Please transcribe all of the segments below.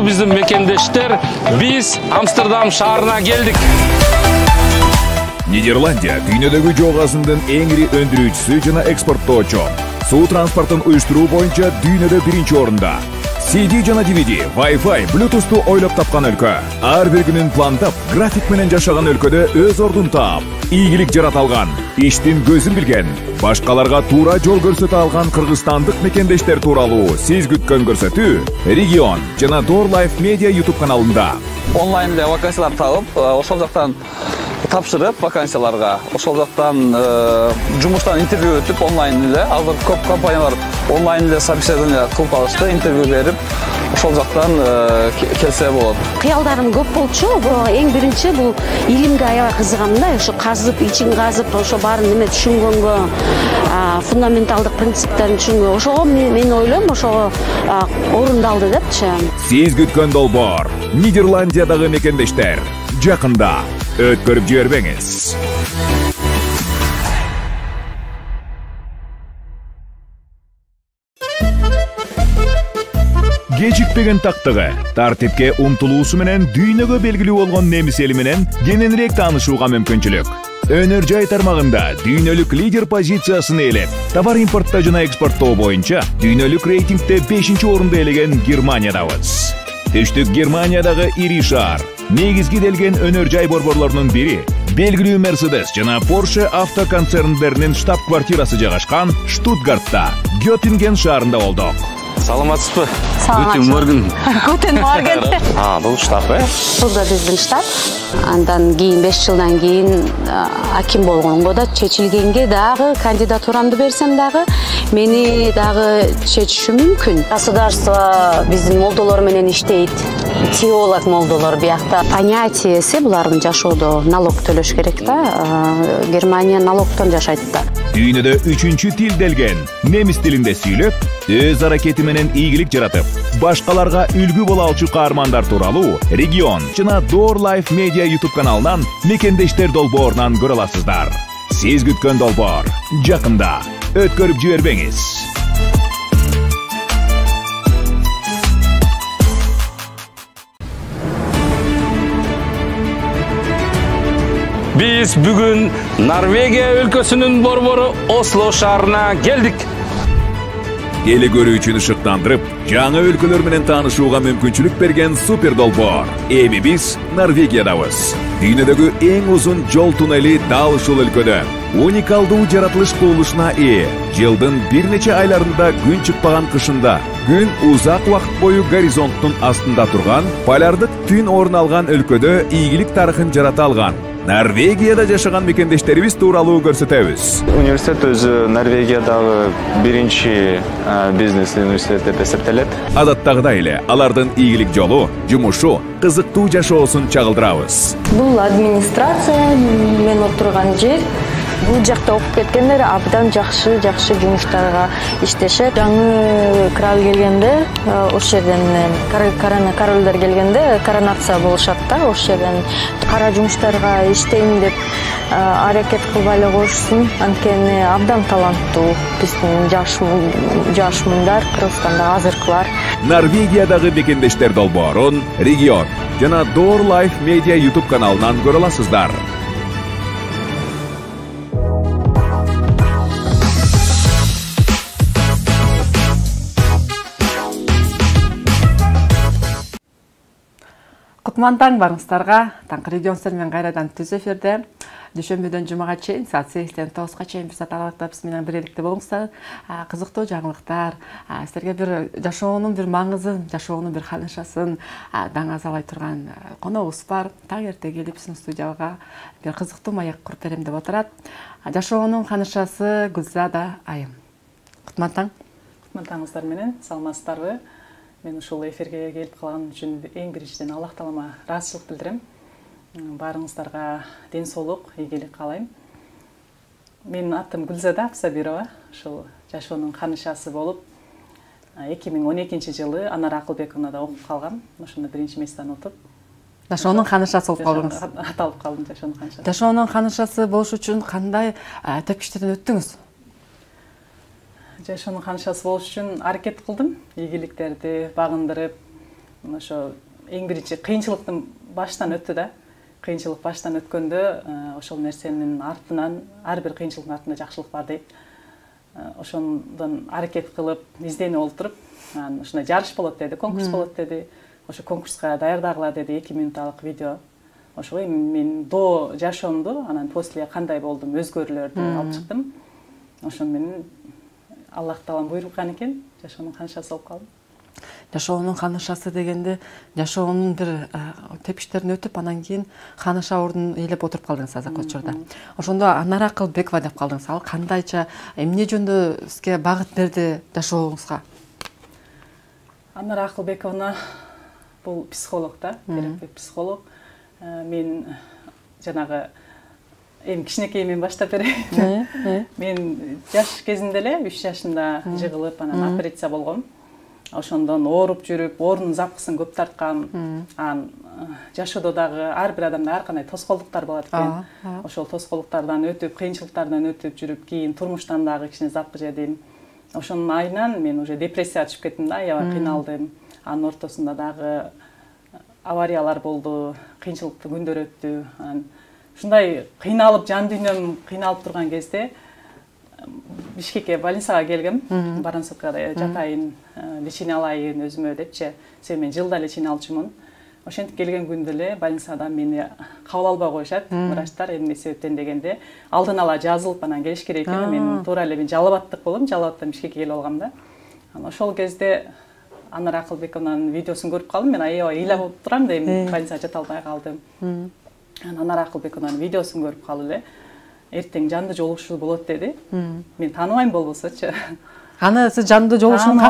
саламатсызбы биздин мекендештер? Биз Амстердам шаарына келдик. Нидерландия дүйнөдөгү жок газындын эң ири өндүрүүчүсү жана экспорттоочу. Суу транспортун уюштуруу боюнча дүйнөдө биринчи орунда. CD жана DVD, Wi-Fi, Bluetooth'tu ойлоп тапкан өлкө. Ар бир күнүн пландап, график менен жашаган өлкөдө өз ордун таап, ийгилик жарата алган, иштин көзүн билген, башкаларга туура жол көрсөтө алган кыргызстандык мекендештер тууралуу сиз күткөн көрсөтүү Регион жана Door Life Media YouTube каналында. Онлайн эле вакансиялар табып, ошол жактан тапшырып вакансияларга, ошол жактан жумуштан интервью өтүп онлайн эле, азыр көп компаниялар онлайн эле собеседование кылып алышты, интервью берип, ошол жактан келсе болот. Кыялдарым көп болчу, бирок эң биринчи бул илимге аябай кызыгам да, ошо казып, ичин казып, ошо баарын неме түшүнгөнгө, фундаменталдык принциптерин түшүнгөнгө, ошого мен ойлойм, ошого орундалды депчи. Сиз күткөн долбоор Нидерландиядагы мекендештер жакында өткөрүп жибербеңиз. Кечикпеген тактыгы, тартипке умтулуусу менен дүйнөгө белгилүү болгон немис эли менен кененирээк таанышууга мүмкүнчүлүк. Өнөр жай тармагында дүйнөлүк лидер позициясын ээлеп, товар импорттоо жана экспорттоо боюнча дүйнөлүк рейтингде 5-чи орунду ээлеген Германиядабыз. Түштүк Германиядагы ири шаар, негизги делген өнөр жай борборлорунун бири, белгилүү Mercedes жана Porsche автоконцерндеринин штаб-квартирасы жайгашкан Штутгартта, Göttingen шаарында болдук. Саламатсызбы? Guten Morgen. Guten Morgen. Бул штаб, Бул да биздин штаб. Андан кийин 5 жылдан кийин аким болгонго да чечилгенге дагы кандидатурамды берсем дагы мени дагы чечиши мүмкүн. Государство биздин молдолор менен иштейт. Теолог молдолор биякта понятиеси булардын жашоодо налог төлөш керек да. Германия налогтон жашайт да. Дүйнөдө 3-чү тил делген немис тилинде сүйлөп, өз аракети менен ийгилик жаратып, башкаларга үлгү боло алчу каармандар тууралуу Регион жана Door Life Media YouTube каналынан мекендештер долбоорунан көрө аласыздар. Сиз күткөн долбоор жакында өткөрүп жибербеңиз. Биз бүгүн Норвегия өлкөсүнүн борбору Осло шаарына келдик. Эле көрүүчүнү шыктандырып, жаңы өлкөлөр менен таанышууга мүмкүнчүлүк берген супер долбоор. Эми биз Норвегиядабыз. Дүйнөдөгү эң узун жол туннели дал ушул өлкөдө. Уникалдуу жаратылыш кубулушуна ээ. Жылдын бир нече айларында күн чыкпаган кышында, күн узак убакыт бою горизонттун астында турган, полярдык түн орун алган өлкөдө ийгилик тарыхын жарата алган Норвегияда жашаган мекендештерибиз тууралуу көрсөтөбүз. Университет өзү Норвегиядагы биринчи бизнес университет деп эсептелет. Адаттагыдай эле алардын ийгилик жолу, жумушу, кызыктуу жашоосун чагылдырабыз. Бул администрация мен отурган жер. Бул жакта окуп кеткендер абдан жакшы жумуштарга иштешет. Жаңы крал келгенде, ошол жерден королдор келгенде коронация болушат да, ошол жерден кара жумуштарга иштейм деп аракет кылбай эле коюшсун. Анткени абдан таланттуу биздин жаш мундар Кыргызстанда азыркылар. Норвегиядагы мекендештер долбоорун Регион жана Door Life Media YouTube каналынан көрө аласыздар. Кутман таң барыңыздарга, таңкы Регионстар менен кайрадан түз эфирде. Дүйшөмбүдөн жумага чейин саат 8-тен 9-га чейин биз аталыктап биз менен биргеликте болуңуздар. Кызыктуу жаңылыктар, силерге бир жашоонун бир маңызын, жашоонун бир калышасын даңазалай турган коногубуз бар. Таң эрте келип биздин студияга бир кызыктуу маяк куруп берем деп отурат. Жашоонун канышасы Гүлзада айым. Кутман таң. Кутман таңыңыздар менен саламатсыздарбы? Мен ушул эфирге келип калган үчүн эң биринчиден Аллах таалама ыраазычылык билдирем. Барыңыздарга ден соолук, ийгилик каалайм. Менин атым Гүлзада Абсабирова. Ушул жашоонун канышасы болуп, 2012-жылы Анар Акылбековнада окуп калгам. Ошондо биринчи месттен отуп. Жашоонун канышасы болуп калдыңыз. Аталып калдым жашоонун канышасы. Жашоонун канышасы болуш үчүн кандай тепкичтерден өттүңүз? Жашоонун канышасы болуш үчүн аракет кылдым. Ийгиликтерди багындырып, ошо эң биринчи кыйынчылыктын баштан өттү да. Кыйынчылык баштан өткөндө ошол нерсенин артынан, ар бир кыйынчылыктын артында жакшылык бар дейт. Ошондон аракет кылып, изденип олтуруп, ушундай жарыш болот деди, конкурс болот деди. Ошо конкурска даярдагыла деди 2 минутталык видео. Ошого мен до жашоомду, анан после кандай болдум, өзгөрүүлөрдү алып чыктым. Ошон менен Аллах таалам буйруган экен, жашоонун канышасы болуп калдым. Жашоонун канышасы дегенде, жашоонун бир тепкичтерин өтүп, анан кийин ханыша ордун ээлеп отуруп калдыңыз азыркы учурда. Ошондо Анар Акылбекова деп калдыңыз. Ал кандайча, эмне жөндө сизге багыт берди жашооңузга? Анар Акылбековна бул психолог да, терапевт психолог. Мен жанагы эми кичинекей мен баштап берейин. Мен жаш кезимде эле 3 жашында жыгылып, анан операция болгом. Ошондон ооруп жүрүп, оорунун запкысын көп тарткан. Жашоодо дагы ар бир адамда ар кандай тоскоолдуктар болот экен. Ошол тоскоолдуктардан өтүп, кыйынчылыктардан өтүп жүрүп, кийин турмуштан дагы кичине запкы жедим. Ошонун айынан мен уже депрессияга түшүп кеттим да, аябай кыйналдым. Анын ортосунда дагы авариялар болду, кыйынчылыктуу күндөр өттү. Ушундай кыйналып, жан дүйнөм кыйналып турган кезде Бишкекке больницага келгем. Барансовкада жатайын, лечение алайын өзүмө депчи. Сен мен жылда лечение алчумун. Ошентип келген күндө эле больницада мени кабыл албай коюшат. Врачтар эмне себептен дегенде, алдын ала жазылып анан келиш керек экен. Мен туура эле жалабаттык болом, жалабаттан Бишкекке келип алгам да. Ошол кезде Анар Акылбековнанын видеосун көрүп калдым. Мен аябай ыйлап турам дейм, больницага жата албай калдым. Анар Акылбековнанын видеосун көрүп калып эле, эртең жандуу жолугушуу болот деди. Мен тааныбайм болбосочу. Аны сиз жандуу жолугушууну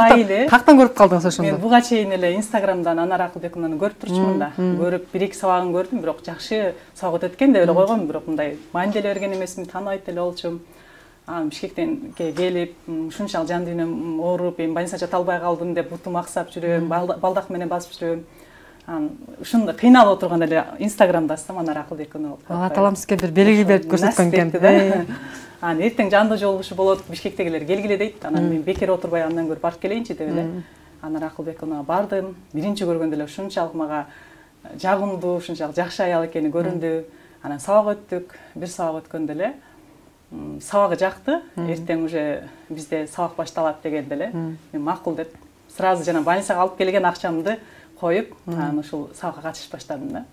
кактан көрүп калдыңыз ошондо? Мен буга чейин эле Инстаграмдан Анар Акылбековнаны көрүп турчумун да. Көрүп, 1-2 сабагын көрдүм, бирок жакшы сабак өтөт экен деп эле койгом, бирок мындай маанилүү берген эмесмин, тааныбайт эле болчумун. Бишкектен келип, ушунчалык жан дүйнөм ооруп, эми больницага жата албай калдым деп бутум аксап жүрөм, балдак менен басып жүрөм. Ушундай кыйналып отурганда эле Инстаграмда астам Анар Акылбековна. Алла таалам сизге бир белги берип көрсөткөн экен. Эртең жандуу жолугушуу болот, Бишкектегилер келгиле дейт. Анан мен бекер отурбай андан көрүп барып келейинчи деп эле Анар Акылбековнага бардым. Биринчи көргөндө эле ушунчалык мага жагымдуу, ушунчалык жакшы аял экени көрүндү. Анан сабак өттүк. Бир сабак өткөндө эле сабагы жакты. Эртең уже бизде сабак башталат дегенде эле мен макул деп сразу жана больницага алып келген акчамды коюп, анан ушул сабакка катышып баштадым да.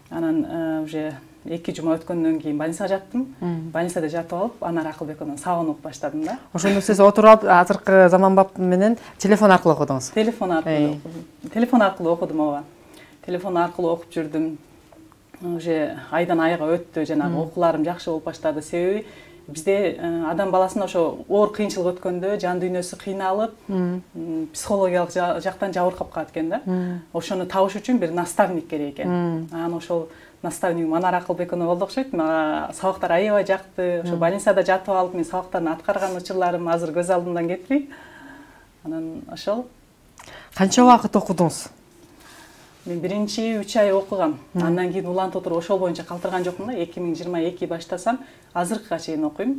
Анан уже 2 жума өткөндөн кийин больницага жаттым. Больницада жатып алып, Анар Акылбековнан сабагын окуп баштадым да. Ошондо сиз отуруп, азыркы заманбап менен телефон аркылуу окудуңуз? Телефон аркылуу окудум. Телефон аркылуу окудум, ооба. Телефон аркылуу окуп жүрдүм. Уже айдан айга өттү, жанагы окууларым жакшы болуп баштады. Себеби бизде адам баласында ошо оор кыйынчылык өткөндө жан дүйнөсү кыйналып, психологиялык жактан жабыркап калат экен да. Ошону табыш үчүн бир наставник керек экен. Анан ошол наставник Анар Акылбековна болду окшойт. Мага сабактар аябай жакты. Ошо больницада жатып алып, мен сабактарын аткарган учурларым азыр көз алдымдан кетпейт. Анан ошол. Канча убакыт окудуңуз? Мен биринчи 3 ай окугам. Андан кийин улантып отуруп ошол боюнча калтырган жокмун да. 2022 баштасам, азыркыга чейин окуйм.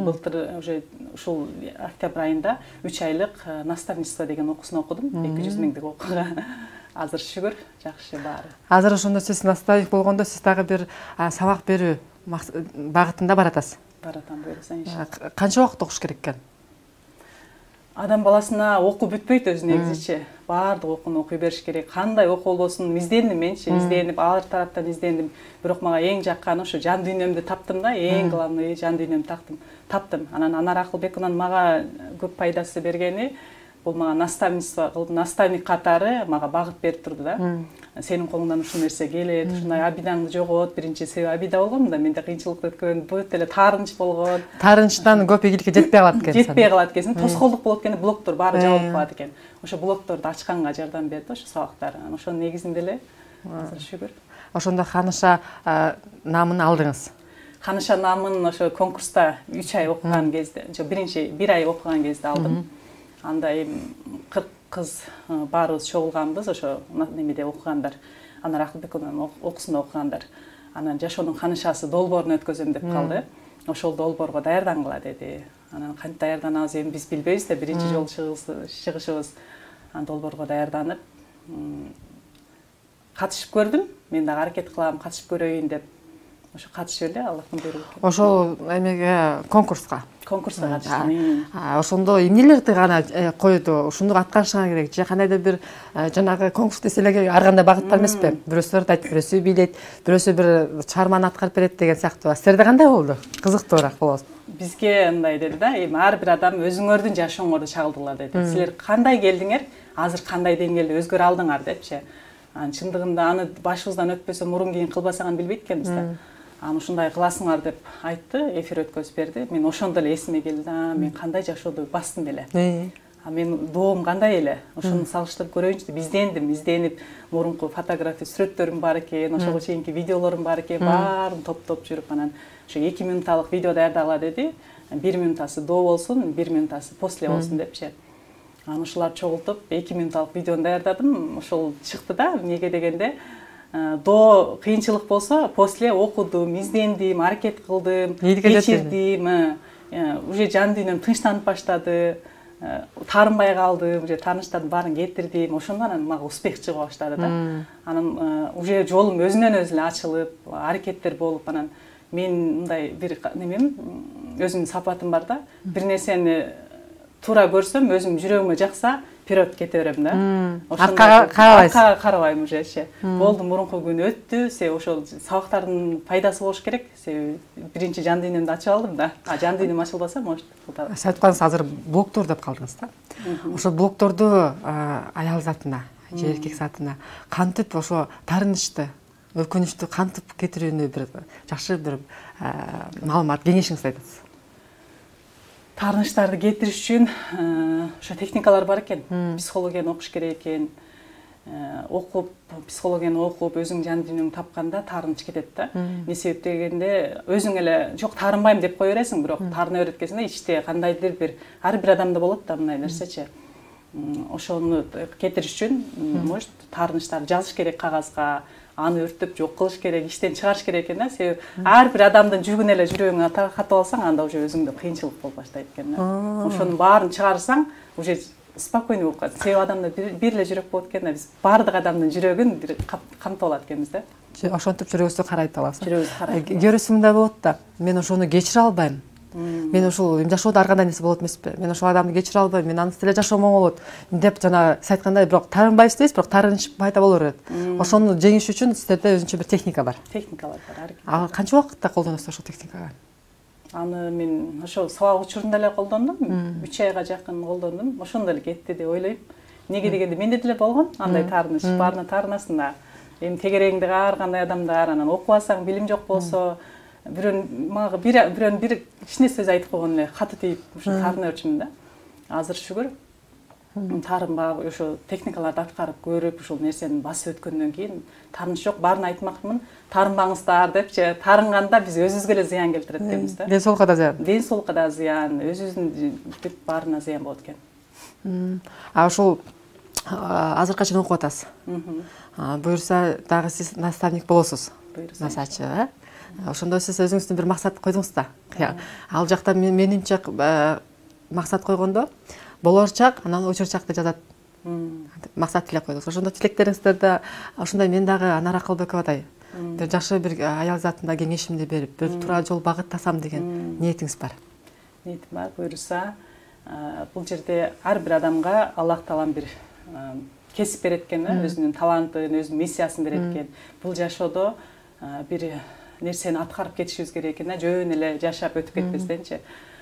Былтыр уже ушул октябрь айында 3 айлык наставничество деген окуусун окудум. 200 миңдик окууга. Азыр шүгүр, жакшы баары. Азыр ошондо сиз наставник болгондо сиз дагы бир сабак берүү багытында баратасыз? Баратам, буюрса иншалла. Канча убакыт окуш керек экен? Адам баласына окуу бүтпөйт өзү негизичи. Баардык окууну окуй бериш керек. Кандай окуу болбосун, издендим менчи, изденип, ар тараптан издендим. Бирок мага эң жакканы ошо жан дүйнөмдү таптым да, эң главный жан дүйнөмдү таптым. Анан Анар Акылбековнанын мага көп пайдасы бергени, бул мага наставничество кылып, наставник катары мага багыт берип турду да. Сенин колуңдан ушул нерсе келет, ушундай абидаңды жогот. Биринчи себеби абида болгом да, менде кыйынчылык өткөн, бүт эле таарынч болгон. Таарынчтан көп ийгиликке жетпей калат экен. Жетпей калат экен. Тоскоолдук болот экен, блоктор баары жабылып калат экен. Ошо блокторду ачканга жардам берди ошо сабактар. Ошонун негизинде эле азыр шүгүр. Ошондо ханыша намын алдыңыз. Ханыша намын ошо конкурста 3 ай окуган кезде, биринчи 1 ай окуган кезде алдым. Анда 40 кыз баарыбыз чогулганбыз, ошо немеде окугандар. Анар Акылбековнанын окуусунда окугандар. Анан жашоонун ханышасы долбоорун өткөзөм деп калды. Ошол долбоорго даярдангыла деди. Анан кантип даярданабыз эми биз билбейбиз да, биринчи жолу чыгышыбыз. Анан долбоорго даярданып, катышып көрдүм. Мен дагы аракет кылам, катышып көрөйүн деп. Ошо катышып эле Аллахтын буйругу. Ошол эмеге конкурска катыштым. Ошондо эмнелерди гана койду? Ушуну аткарышыңа керек же кандайдыр бир жанагы конкурс десе ар кандай багыт бар эмеспи? Бирөөсү айтат, бирөөсү бийлейт, бирөөсү бир чыгарманы аткарып берет деген сыяктуу. Силерде кандай болду? Кызыктуураак болобу? Бизге мындай деди да, ар бир адам өзүңөрдүн жашооңорду чагылдырлар деди. Силер кандай келдиңер, азыр кандай деңгээлде өзгөрө алдыңар депчи. Чындыгында аны башыбыздан өтпөсө мурун кийин кылбасаган билбейт экенбиз да. Ушундай кыласыңар деп айтты, эфир өткөзүп берди. Мен ошондо эле эсиме келди, мен кандай жашоодо бастым беле. Мен доом кандай эле, ошону салыштырып көрөйүнчү деп изденип, мурунку фотография, сүрөттөрүм бар экен, ошого чейинки видеолорум бар экен, баарын топтоп жүрүп, анан ошо 2 минуталык видео даярдагыла деди. 1 минутасы до болсун, 1 минутасы после болсун депчи. Анан ушуларды чогултуп 2 минуталык видеону даярдадым. Ошол чыкты да, эмнеге дегенде до кыйынчылык болсо, после окудум, издендим, аракет кылдым, кечирдим. Уже жан дүйнөм тынчтанып баштады. Тарынбай калдым, уже тааныштардын баарын кетирдим. Ошондон анан мага успех чыга баштады да. Анан уже жолум өзүнөн өзү эле ачылып, аракеттер болуп, анан мен мындай бир немем, өзүмдүн сапатым бар да. Бир нерсени туура көрсөм, өзүм жүрөгүмө жакса, вперед кете берем да. Аркага карабайм уже. Болду, мурунку күн өттү, ошол сабактардын пайдасы болуш керек. Биринчи жан дүйнөмдү ачып алдым да. Жан дүйнөм ачылбаса, может, кылтабыз. Сиз айткансыз, азыр блогтор деп калдыңыз да. Ошо блогторду аял затына, же эркек затына кантип ошо таарынычты, өркүнүчтү кантип кетирүүнү бир жакшы бир маалымат, кеңешиңизди айтасыз. Таарынычтарды кетириш үчүн ошо техникалар бар экен. Психологияны окуш керек экен. Окуп, психологияны окуп, өзүң жан дүйнөңдү тапканда таарыныч кетет да. Эмне себеп дегенде, өзүң эле жок таарынбайм деп кое бересиң, бирок таарына берет кезинде ичте кандайдыр бир ар бир адамда болот да мындай нерсечи. Ошону кетириш үчүн, может, таарынычтарды жазыш керек кагазга, аны өртөп жок кылыш керек, иштен чыгарыш керек экен да. Себеп ар бир адамдын жүгүн эле жүрөгүңө катып алсаң, анда уже өзүңдө кыйынчылык болуп баштайт экен да. Ошонун баарын чыгарсаң, уже спокойно болуп калат. Себеп адамда бир эле жүрөк болот экен да. Биз бардык адамдын жүрөгүн камтып алат экенбиз да. Ошентип жүрөгүбүздү карайт аласыз. Жүрөгүбүздү карайт. Көрүүсү мындай болот да. Мен ошону кечире албайм. Мен ошол жашоодо ар кандай нерсе болот эмеспи? Мен ошол адамды кечире албайм, мен анысыз эле жашоом оң болот деп жана сиз айткандай, бирок таарынбайбыз дейбиз, бирок таарыныч пайда боло берет. Ошону жеңиш үчүн сиздерде өзүнчө бир техника бар. Техникалар бар. Ал канча убакытта колдоносуз ошол техниканы? Аны мен ошол сабак учурунда эле колдондум. 3 айга жакын колдондум. Ошондо эле кетти деп ойлойм. Эмнеге дегенде менде деле болгон андай таарыныч, баарына таарынасың да. Эми тегерегиңде ар кандай адамдар, анан окубасаң, билим жок болсо, бирөөнүн бир кичине сөз айтып койгон эле каты тийип, ошо таарына берчүмүн да. Азыр шүгүр, таарынбай ошо техникаларды аткарып көрүп, ошол нерсени басып өткөндөн кийин таарыныч жок, баарын айтмакмын, таарынбаңыздар депчи. Таарынганда биз өзүбүзгө эле зыян келтирет экенбиз да. Ден соолукка да зыян. Ден соолукка да зыян, өзүбүздүн бүт баарына зыян болот экен. Ошол азыркыга чейин окуп атасыз. Буюрса дагы сиз наставник болосуз. Насачы, ошондо сиз өзүңүздүн бир максат койдуңуз да. Ал жакта менимче максат койгондо болорчак, анан очурчакты жазат. Максат тилек койдуңуз. Ошондо тилектериңиздерде ошондой мен дагы Анара Акылбековадай бир жакшы бир аял затына кеңешимди берип, бир туура жол багыттасам деген ниетиңиз бар. Ниетим бар, буюрса, бул жерде ар бир адамга Аллах Таалам бир кесип берет экен, өзүнүн талантын, өзүнүн миссиясын берет экен. Бул жашоодо бир нерсени аткарып кетишибиз керек экен, жөн эле жашап өтүп кетпестенчи.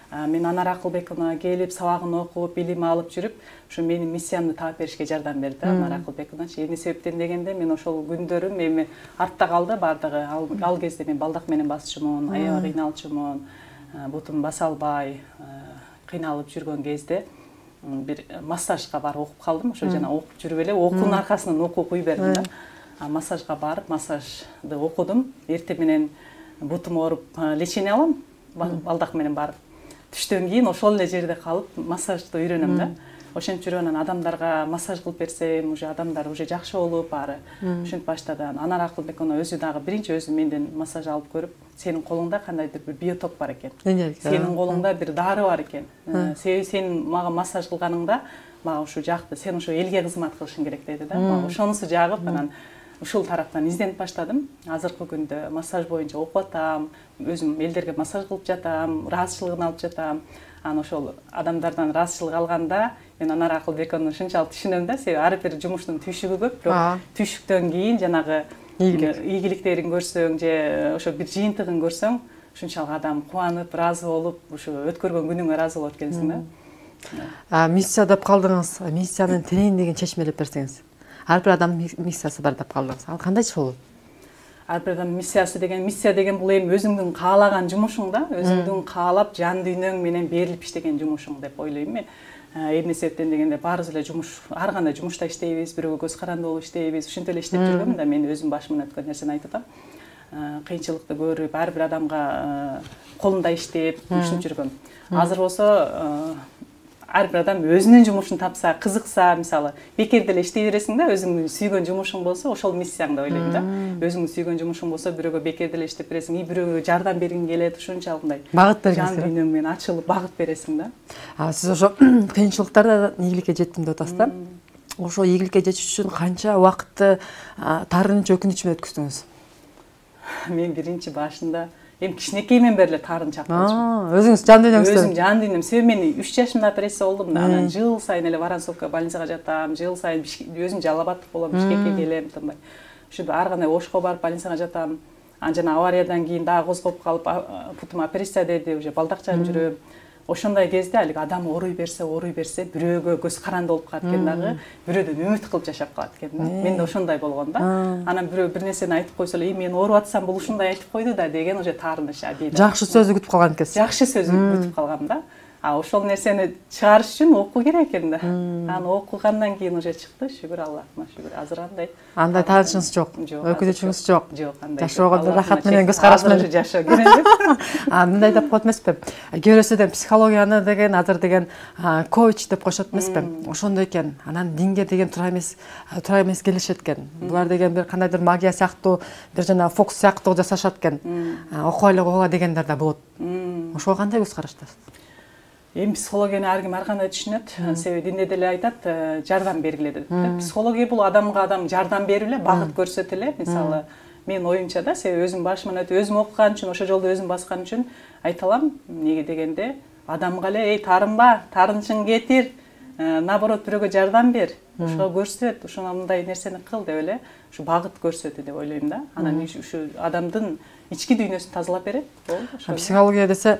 Мен Анара Акылбековна келип, сабагын окуп, билим алып жүрүп, ошо менин миссиямды таап беришке жардам берди Анара Акылбековначы. Эмне себептен дегенде, мен ошол күндөрүм эми артта калды бардыгы. Ал кезде мен балдак менен басчумун, аябай кыйналчумун, бутум баса албай, кыйналып жүргөн кезде бир массажга барып окуп калдым. Ошо жана окуп жүрүп эле окуунун аркасынан окуп куй бердим да. Массажга барып, массажды окудум. Эртең менен бутум ооруп лечение алам, балдак менен барып. Түштөн кийин ошол эле жерде калып массажды үйрөнөм да. ошентип жүрүп анан адамдарга массаж кылып берсем, уже адамдар уже жакшы болуп баары ушинтип баштады. Анар Акылбек өзү дагы биринчи өзү менден массаж алып көрүп, сенин колуңда кандайдыр бир биоток бар экен. Сенин колуңда бир дары бар экен. Себеби сен мага массаж кылганыңда мага ушу жакты. Сен ушу элге кызмат кылышың керек деди да. Мага ошонусу жагып, анан ушул тараптан изденип баштадым. Азыркы күндө массаж боюнча окуп атам, өзүм элдерге массаж кылып жатам, ыраазычылыгын алып жатам. Анан ошол адамдардан ыраазычылык алганда мен Анар Акылбековну ушунчалык түшүнөм да, себеби ар бир жумуштун түйшүгү көп, бирок түйшүктөн кийин жанагы ийгиликтерин көрсөң же ошо бир жыйынтыгын көрсөң, ушунчалык адам кубанып, ыраазы болуп, ушу өткөргөн күнүңө ыраазы болот экенсиң да. Миссия деп калдыңыз. Миссияны тереңирээк деген чечмелеп берсеңиз. Ар бир адамдын миссиясы бар деп калдыңыз. Ал кандай болот? Ар бир адамдын миссия деген бул эми өзүңдүн каалаган жумушуң да, өзүңдүн каалап жан дүйнөң менен берилип иштеген жумушуң деп ойлойм мен. Эмне себептен дегенде баарыбыз эле жумуш, ар кандай жумушта иштейбиз, бирөөгө көз каранды болуп иштейбиз. Ушинтип эле иштеп жүргөм да, мен өзүм башымдан өткөн нерсени айтып атам. Кыйынчылыкты көрүп, ар бир адамга колунда иштеп, ушинтип жүргөм. Азыр болсо ар бир адам өзүнүн жумушун тапса, кызыкса, мисалы, бекер деле иштей бересиң да, өзүңдүн сүйгөн жумушуң болсо, ошол миссияң деп ойлойм да. Өзүңдүн сүйгөн жумушуң болсо, бирөөгө бекер деле иштеп бересиң, бирөөгө жардам бергиң келет, ушунчалык мындай багыт бергиңиз. Жан дүйнөң менен ачылып багыт бересиң да. Сиз ошо кыйынчылыктарда ийгиликке жеттим деп атасыз да. Ошо ийгиликке жетиш үчүн канча убакытты таарынч өкүнүч менен өткөздүңүз? Мен биринчи башында кичинекеймен бери эле тарын чапкылчумун. Өзүңүз жан дүйнөңүз? Өзүм жан дүйнөм. Себеби мен 3 жашымда операция болдум да. Анан жыл сайын эле Воронцовка больницага жатам, жыл сайын өзүм жалабаттык болом, Бишкекке келем, тынбай. Ушинтип ар кандай Ошко барып больницага жатам. Анан жана авариядан кийин дагы козгоп калып, путума операция деди, уже балдакчан жүрөм. Ошондой кезде алиги адам оруй берсе, бирөөгө көз каранды болуп калат экен дагы, бирөөдөн үмүт кылып жашап калат экен да. Менде ошондой болгон да. Анан бирөө бир нерсени айтып койсо эле, мен ооруп атсам, бул ушундай айтып койду да деген уже таарыныч абийда. Жакшы сөздү күтүп калган экенсиз. Жакшы сөздү күтүп калгам да. Ошол нерсени чыгарыш үчүн окуу керек экен да. Анан окугандан кийин уже чыкты, шүгүр Аллахыма, шүгүр. Азыр андай. Андай таарынычыңыз жок. Өкүнүчүңүз жок. Жок, андай. Жашоого рахат менен көз караш менен жашоо керек. Мындай деп коет эмеспи? Көрөсөдөн психологияны деген, азыр деген коуч деп кошот эмеспи? Ошондой экен. Анан динге деген туура эмес келишет экен. Булар деген бир кандайдыр магия сыяктуу, бир жана фокус сыяктуу жасашат экен. Окуйла дегендер да болот. Ошого кандай көз караштасыз? Психологияны ар ким ар кандай түшүнөт. Себеби динде деле айтат, жардам бергиле деп. Психология бул адамга адам жардам берип эле, багыт көрсөтүп эле. Мисалы, мен оюмча да, себеби өзүм башыман өтүп, өзүм окуган үчүн, ошо жолдо өзүм баскан үчүн айта алам. Неге дегенде, адамга эле, тарынба, тарынчың кетир, наоборот бирөөгө жардам бер, ошого көрсөт, ушуна мындай нерсени кыл деп эле, ушу багыт көрсөтүү деп ойлойм да. Анан ушу адамдын ички дүйнөсүн тазалап берет. Болду. Психология десе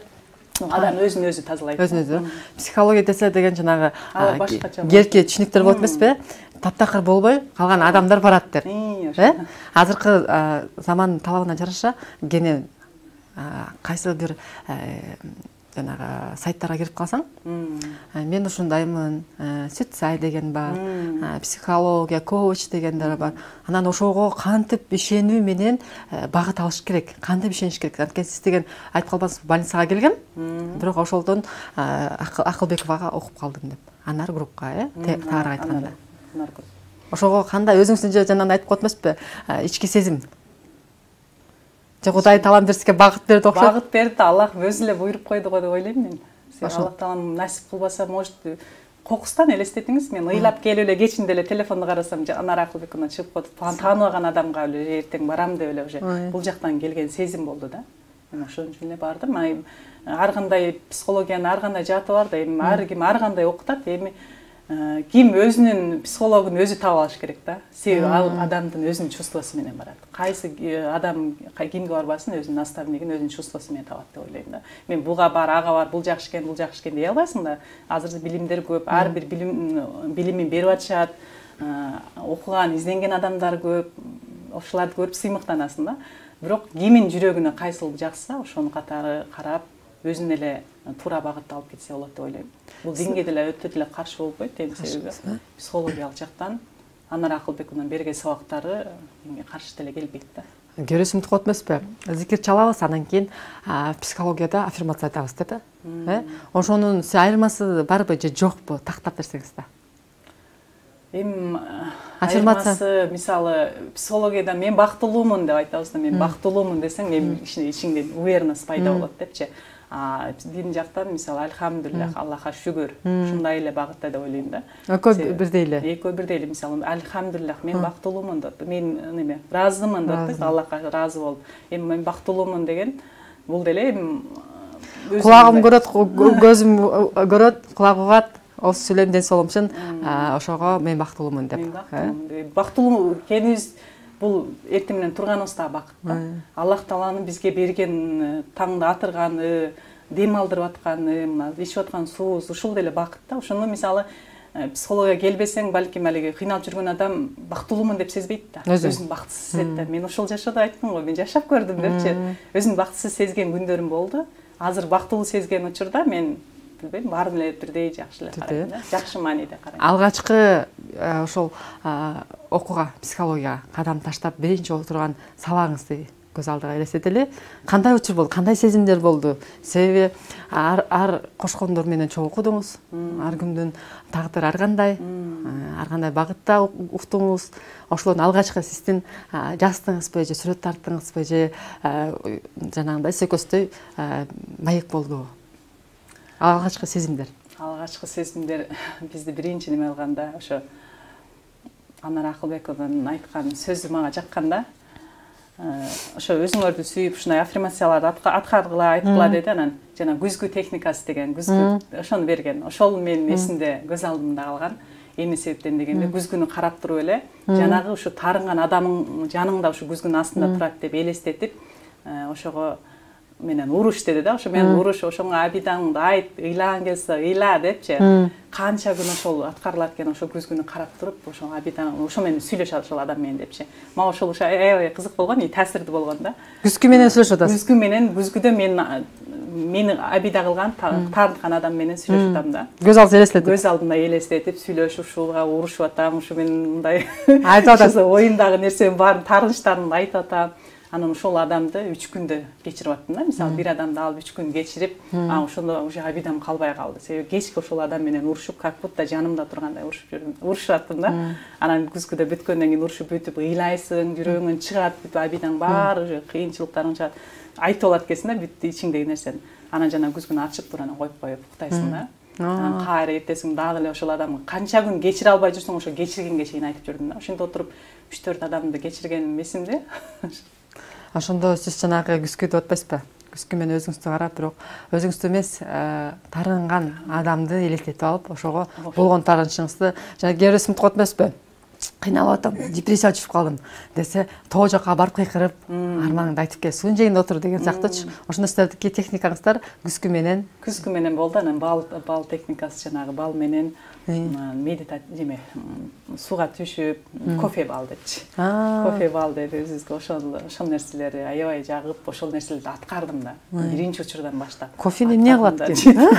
адам өзүн өзү тазалайт. Өзүн. Психология десе деген жанагы керки түшүнүктөр болот эмеспи? Таптакыр болбой калган адамдар барат деп. Азыркы замандын талабына жараша кене кайсы бир жанагы сайттарга кирип калсаң, мен ушундаймын, сүт сай деген бар, психология, коуч дегендер бар. Анан ошого кантип ишенүү менен багыт алыш керек, кантип ишениш керек. Анткени сиз деген айтып калбаңыз, больницага келгем, бирок ошолдон Акылбековага окуп калдым деп. Анар группка, таарык айтканда. Ошого кандай өзүңүздүн жанагы айтып коет эмеспи? Ички сезим. Кудай таалам бирсике багыт берди окшойт. Багыт берди, Аллах өзү эле буйруп койду го деп ойлойм мен. Аллах таалам насип кылбаса, может, кокустан элестетиңиз, мен ыйлап келип эле кечинде эле телефонду карасам, Анар Акылбековна чыгып коет, тааныбаган адамга эле эртең барам деп эле уже бул жактан келген сезим болду да. Мен ошон үчүн эле бардым. Ар кандай психологиянын ар кандай жааты бар да, эми ар ким ар кандай окутат, эми ким өзүнүн психологун өзү таап алыш керек да. Себеби ал адамдын өзүнүн чувствосу менен барат. Кайсы адам кимге барбасын, өзүнүн наставнигин өзүнүн чувствосу менен табат деп ойлойм да. Мен буга бар, ага бар, бул жакшы экен дей албайсың да. Азыр билимдер көп, ар бир билимин берип атышат. Окуган, изденген адамдар көп. Ошолорду көрүп сыймыктанасың да. Бирок кимин жүрөгүнө кайсыл жакса, ошонун катары карап, өзүн эле туура багытта алып кетсе болот деп ойлойм. Бул динге деле өтө деле каршы болбойт, себеби психологиялык жактан Анар Акылбековнун берген сабактары менге каршы деле келбейт да. Көрөсүм коет эмеспи? Зикир чалабыз, анан кийин психологияда аффирмация айтабыз деп. Ошонун айырмасы барбы же жокпу, тактап берсеңиз да. Айырмасы, мисалы, психологияда мен бактылуумун деп айтабыз да, мен бактылуумун десең, ичиңден уверенность пайда болот депчи. Дин жактан, мисалы, альхамдулиллах, Аллахка шүгүр, ушундай эле багытта деп ойлойм да. Экөө бирдей эле. Экөө бирдей эле, мисалы, альхамдулиллах, мен бактылуумун деп, мен неме, разымын деп, Аллахка разы болуп. Мен бактылуумун деген бул деле кулагым көрөт, көзүм көрөт, кулак угат, осы сүйлөйм, ден соолугум үчүн ошого мен бактылуумун деп. Бактылуу экенибиз бул эртең менен турганыбыз да бакыт да. Аллах Тааланын бизге берген таңды атырганы, дем алдырып атканы, мына ичип аткан суубуз ушул деле бакыт да. Ошону мисалы психология келбесең, балким алиги кыйналып жүргөн адам бактылуумун деп сезбейт да. Өзүн бактысыз сезет да. Мен ошол жашоодо айттым го, мен жашап көрдүм депчи. Өзүн бактысыз сезген күндөрүм болду. Азыр бактылуу сезген учурда мен билбейм, баарын эле бирдей жакшы эле карайм да. Жакшы мааниде карайм. Алгачкы ошол окууга, психологияга кадам таштап биринчи отурган сабагыңызды көз алдыга элестетели. Кандай учур болду, кандай сезимдер болду? Себеби ар кошкондор менен чогуу окудуңуз. Ар кимдин тагдыры ар кандай багытта уктуңуз. Ошолордун алгачкы сиздин жаздыңызбы же сүрөт тарттыңызбы же жанагындай сөкөсдөй маек болдубу? Алгачкы сезимдер. Алгачкы сезимдер бизди биринчи неме кылганда ошо Анар Акылбековдун айткан сөзү мага жакканда, ошо өзүңөрдү сүйүп ушундай аффирмацияларды аткаргыла, айткыла деди. Анан жана күзгү техникасы деген күзгү ошону берген. Ошол менин эсимде, көз алдымда калган. Эмне себептен дегенде, күзгүнү карап туруп эле жанагы ушу тарынган адамың жаныңда ушу күзгүнүн астында турат деп элестетип, ошого менен уруш деди да. Ошо менен уруш, ошоңо абидаңды айт, ыйлаң келсе ыйла депчи. Канча күн ошол аткарылат экен, ошо күзгүнү карап туруп, ошо абидаң, ошо менен сүйлөшөт ошол адам менен депчи. Мага ошол аябай кызык болгон, таасирдүү болгон да. Күзгү менен сүйлөшөт атасыз. Күзгү менен, күзгүдө мени абида кылган, таарынткан адам менен сүйлөшүп атам да. Көз алдыңда элестетип. Көз алдымда элестетип, сүйлөшүп, ушуга урушуп атам, ушу мен мындай айтып атасыз. Оюмдагы нерсенин баарын, таарынычтарын айтып атам. Анан ошол адамды 3 күндө кечирип аттым да. Мисалы, бир адамды алып 3 күн кечирип, ошондо уже абидам калбай калды. Себеби кечки ошол адам менен урушуп, как будто жанымда тургандай урушуп жүрдүм. Урушуп аттым да. Анан күзгүдө бүткөндөн кийин урушуп бүтүп, ыйлайсың, жүрөгүң чыгат, бүтүп абидаң баары уже кыйынчылыктарың чыгат. Айтып алат экенсиң да, бүттү ичиңдеги нерсени. Анан жана күзгүнү ачып туруп анан коюп уктайсың да. Анан кайра эртесиң дагы эле ошол адамды канча күн кечире албай жүрсөң, ошо кечиргенге чейин айтып жүрдүм да. Ошентип отуруп 3-4 адамды кечиргеним эсимде. Ошондо сиз жанагы күзгүдү атпайсызбы? Күзгү менен өзүңүздү карап, бирок өзүңүздү эмес, тарынган адамды элестетип алып, ошого болгон таарынычыңызды жана кээ бирөөсү мынтип коет эмеспи? Кыйналып атам, депрессияга түшүп калдым десе, тоо жака барып кыйкырып, арманыңды айтып кел, суунун жээгинде отур деген сыяктуучу. Ошондой силердики техникаңыздар күзгү менен болду. Анан бал техникасы жанагы бал менен медитация, сууга түшүп, кофе бал депчи. Кофе бал деп өзүбүзгө ошол нерселерди аябай жагып, ошол нерселерди аткардым да. Биринчи учурдан баштап. Кофени эмне кылат экен?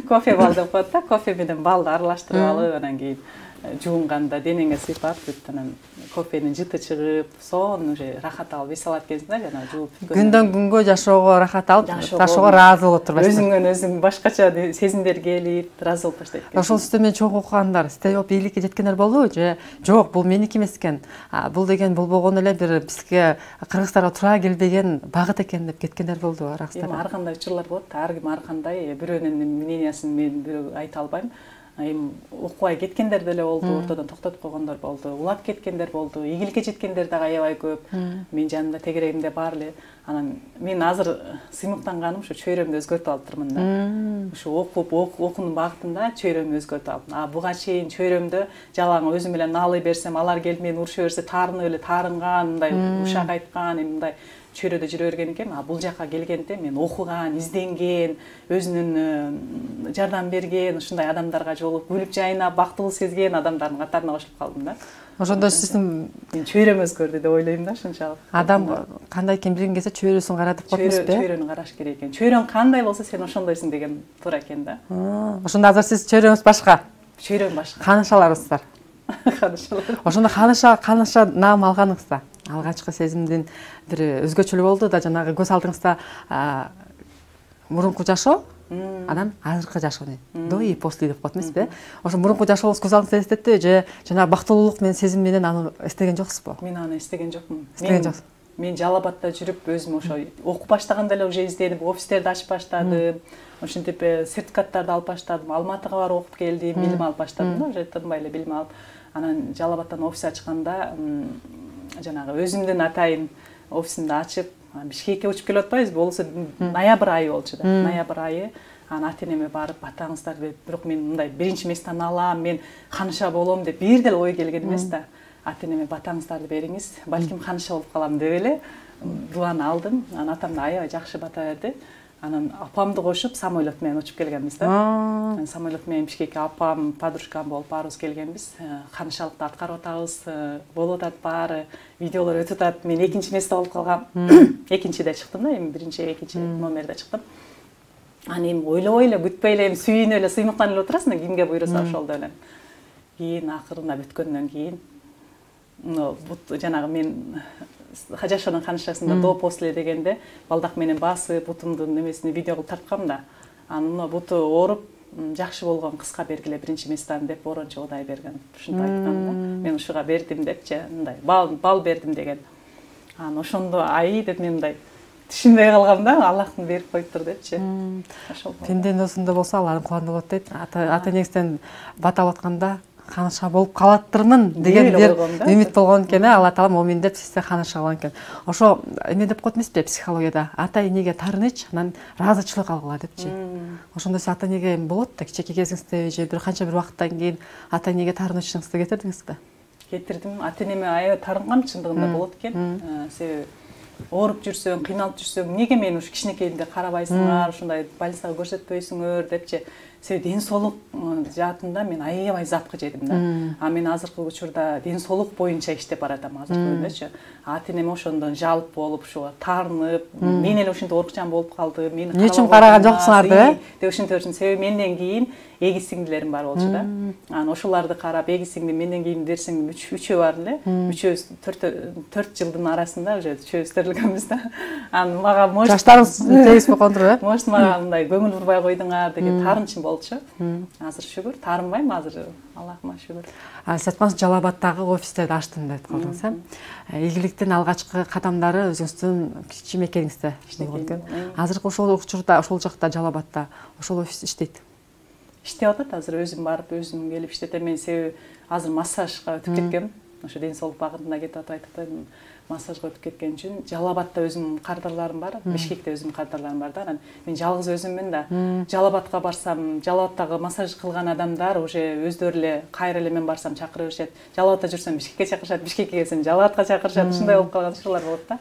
Кофе бал деп коет да. Кофе менен балды аралаштырып алып, анан кийин жуунганда денеңе сыйпап, анан кофенин жыты чыгып, сонун уже рахат алып эс алат экенсиң да, жана жууп. Күндөн күнгө жашоого рахат алып, жашоого ыраазы болуп турбайсың. Өзүңөн өзүң башкача сезимдер келип, ыраазы болуп баштайт экен. Ошол сиздер менен чогуу окугандар, сиздер бийликке жеткендер болдубу же жок, бул меники эмес экен. Бул деген болбогон эле бир бизге кыргыздарга туура келбеген багыт экен деп кеткендер болдубу араңызда? Ар кандай учурлар болот, ар ким ар кандай, бирөөнүн мнениясын мен бирөө айта албайм. Окубай кеткендер деле болду, ортодон токтотуп койгондор болду, улап кеткендер болду, ийгиликке жеткендер дагы аябай көп. Мен жанымда тегерегимде бар эле. Анан мен азыр сыймыктанганым ушу чөйрөмдү өзгөртүп алыптырмын да. Ушу окуунун багытында чөйрөмдү өзгөртүп алдым. Буга чейин чөйрөмдө жалаң өзүм менен наалай берсем, алар келип мени уруша берсе, таарынып эле таарынган, мындай ушак айткан, мындай чөйрөдө жүрө берген экен. Бул жака келгенде мен окуган, изденген, өзүнүн жардам берген, ушундай адамдарга жолугуп, күлүп жайнап, бактылуу сезген адамдардын катарына кошулуп калдым да. Ошондо сиздин чөйрөм өзгөрдү деп ойлойм да, ушунчалык. Адам кандай экен билгиң келсе чөйрөсүн кара деп коет эмеспи? Чөйрөнү караш керек экен. Чөйрөң кандай болсо сен ошондойсуң деген туура экен да. Ошондо азыр сиз чөйрөңүз башка. Чөйрөм башка. Канышаларыңыз бар. Канышалар. Ошондо каныша наам алганыңызда алгачкы сезимдин бир өзгөчөлүгү болду да, жанагы көз алдыңызда мурунку жашоо анан азыркы жашоону до и после деп коет эмеспи? Ошо мурунку жашооңуз көз алдыңызда элестетти же жанагы бактылуулук менен сезим менен аны эстеген жоксузбу? Мен аны эстеген жокмун. Эстеген жоксуз. Мен Жалал-Абадта жүрүп өзүм ошо окуп баштаганда эле уже изденип, офистерди ачып баштадым. Ошентип сертификаттарды алып баштадым. Алматыга барып окуп келдим, билим алып баштадым да, уже тынбай эле билим алып. Анан Жалал-Абадтан офис ачканда жанагы өзүмдүн атайын офисимди ачып, Бишкекке учуп келип атпайбызбы? Болсо ноябрь айы болчу да. Ноябрь айы анан ата-энеме барып батаңыздар деп, бирок мен мындай биринчи месттен алам, мен ханыша болом деп бир деле ой келген эмес да. Ата-энеме батаңыздарды бериңиз, балким ханыша болуп калам деп эле дуаны алдым. Анан атам да аябай жакшы бата берди. Анан апамды кошуп самолет менен учуп келгенбиз да. Анан самолет менен Бишкекке апам, подружкам болуп баарыбыз келгенбиз. Ханышалыкты аткарып атабыз, болуп атат баары, видеолор өтүп атат. Мен экинчи месте болуп калгам. Экинчиде чыктым да, эми биринчи, экинчи номерде чыктым. Аны эми ойлобой эле, күтпөй эле, эми сүйүнүп эле, сыймыктанып эле отурасың да, кимге буйруса ошол деп эле. Кийин акырында бүткөндөн кийин жанагы мен жашоонун ханышасында до после дегенде балдак менен басып бутумдун немесини видео кылып тарткам да. Анын буту ооруп жакшы болгон кызга бергиле биринчи местени деп борончу Кудай берген. Ушунтип айткан да. Мен ушуга бердим депчи, мындай бал бердим деген. Анан ошондо ай деп мен мындай түшүнбөй калгам да, Аллахтын берип коюптур депчи. Ошол. Пенденин өзүндө болсо Алланын куланда болот дейт. Ата-энеңизден бата алып атканда ханыша болуп калаттырмын деген бир үмүт болгон экен, Алла таала момин деп сизде ханыша кылган экен. Ошо эме деп коет эмеспи психологияда, ата-энеге таарыныч, анан ыраазычылык алгыла депчи. Ошондо сиз ата-энеге болот да, кичинекей кезиңизде же бир канча бир убакыттан кийин ата-энеге таарынычыңызды кетирдиңизби? Кетирдим. Ата-энеме аябай таарынгам чындыгында болот экен. Себеби ооруп жүрсөң, кыйналып жүрсөң, эмнеге мени ушу кичинекейимде карабайсыңар, ушундай больницага көрсөтпөйсүңөр депчи. Себеби ден соолук жаатында мен аябай запкы жедим да. А мен азыркы учурда ден соолук боюнча иштеп баратам азыркы күндөчү. Ата-энем ошондон жалп болуп, ушуга таарынып, мен эле ушинтип оорукчан болуп калды. Мени эмне үчүн караган жоксуңар деп? Деп ушинтип жүрсүм. Себеби менден кийин эгиз сиңдилерим бар болчу да. Анан ошолорду карап, эгиз сиңдим, менден кийин бир сиңдим, үчөө бар эле. Үчөөбүз 4 жылдын арасында уже үчөөбүз төрөлгөнбүз да. Анан мага жаштарыңыз тегиз болгондур, э? Может, мага мындай көңүл бурбай койдуңар деген таарынычым болчу. Азыр шүгүр, таарынбайм азыр, Аллахыма шүгүр. Сиз айткансыз, Жалал-Абадтагы офистерди ачтым деп калдыңыз, э? Ийгиликтин алгачкы кадамдары өзүңүздүн кичинекейиңизде болгон экен. Азыркы ошол учурда, ошол жакта Жалал-Абадта ошол офис иштейт. Иштеп атат азыр, өзүм барып, өзүм келип иштетем. Мен себеби азыр массажга өтүп кеткем. Ошо ден соолук багытында кетип атат, массажга өтүп кеткен үчүн Жалал-Абадта өзүм кардарларым бар, Бишкекте өзүм кардарларым бар да. Анан мен жалгыз өзүммүн да. Жалал-Абадка барсам, Жалал-Абадтагы массаж кылган адамдар уже өздөрү эле кайра эле мен барсам чакырып беришет. Жалал-Абадта жүрсөм Бишкекке чакырышат, Бишкекке келсем Жалал-Абадка чакырышат. Ушундай болуп калган учурлар болот да.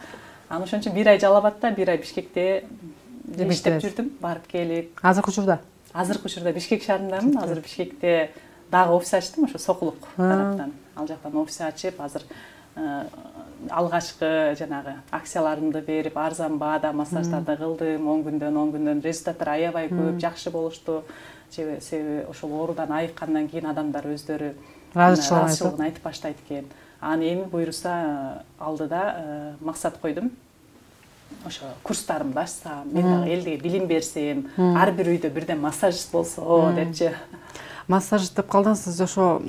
Анан ошон үчүн 1 ай Жалал-Абадта, 1 ай Бишкекте иштеп жүрдүм, барып келип. Азыркы учурда? Азыркы учурда Бишкек шаарындамын. Азыр Бишкекте дагы офис ачтым, ошо Сокулук тараптан. Ал жактан офис ачып, азыр алгачкы жанагы акцияларымды берип, арзан баада массаждарды кылдым. 10 күндөн результаттар аябай көп, жакшы болушту. Себеби ошол оорудан айыккандан кийин адамдар өздөрү ыраазычылыгын айтып баштайт экен. Аны эми буйруса алдыда максат койдум. Ошо курстарымды ачсам, мен дагы элге билим берсем, ар бир үйдө бирден массажист болсо депчи. Массаж деп калдыңыз, сиз ошо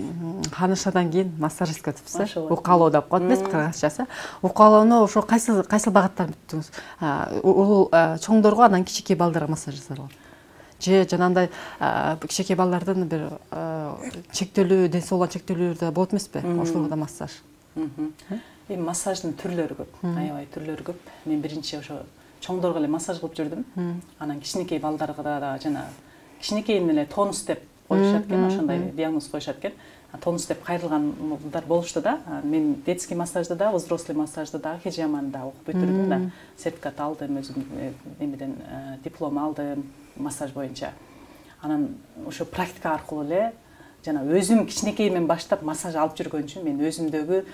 ханышадан кийин массажистке өтүпсүз, э? Укалоо деп коет эмеспи кыргызчасы? Укалоону ошо кайсыл багыттан бүттүңүз? Чоңдорго, анан кичинекей балдарга массаж жасалган. Же жанагындай кичинекей балдардын бир чектелүү, ден соолугуна чектелүүлөр болот эмеспи? Ошолорго да массаж. Эми массаждын түрлөрү көп, аябай түрлөрү көп. Мен биринчи ошо чоңдорго эле массаж кылып жүрдүм. Анан кичинекей балдарга да жана кичинекейин эле тонус деп коюшат экен, ошондой диагноз коюшат экен. Тонус деп кайрылгандар болушту да. Мен детский массажды да, взрослый массажды да, хижаманы да окуп бүтүрдүм да. Сертификат алдым, өзүм эмеден диплом алдым массаж боюнча. Анан ошо практика аркылуу эле жана өзүм кичинекейимден баштап массаж алып жүргөн үчүн мен өзүмдөгү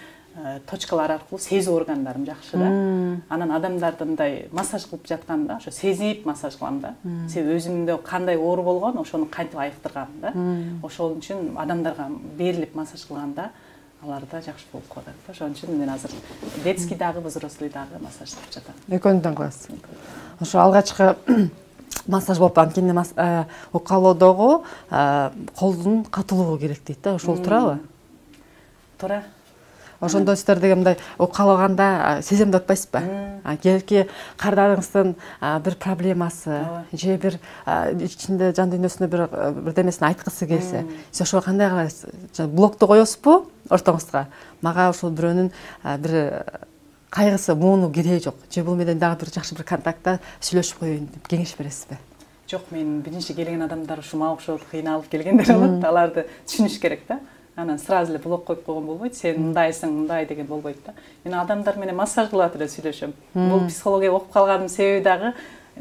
точкалар аркылуу сезүү органдарым жакшы да. Анан адамдарды мындай массаж кылып жатканда ошо сезип массаж кылам да. Себеби өзүмдө кандай оору болгон, ошону кантип айыктыргам да. Ошол үчүн адамдарга берилип массаж кылганда алар да жакшы болуп калат да. Ошон үчүн мен азыр детский дагы, взрослый дагы массаж кылып жатам. Экөөнүдөн кыласыз. Ошо алгачкы массаж болуп анткени укалоодогу колдун катылугу керек дейт да, ошол туурабы? Туура. Ошондо сиздер деген мындай укалаганда сеземди атпайсызбы? Келки кардарыңыздын бир проблемасы же бир ичинде жан дүйнөсүндө бир демесин айткысы келсе, сиз ошого кандай карайсыз? Блокту коесузбу ортоңузга? Мага ошол бирөөнүн бир кайгысы, муну кереги жок. Же бул менен дагы бир жакшы бир контактта сүйлөшүп коеюн деп кеңеш бересизби? Жок, мен биринчи келген адамдар ушу мага окшоп кыйналып келгендер болот. Аларды түшүнүш керек да. Анан сразу эле блок коюп койгон болбойт. Сен мындайсың, мындай деген болбойт да. Мен адамдар менен массаж кылып эле сүйлөшөм. Бул психология окуп калганымдын себеби дагы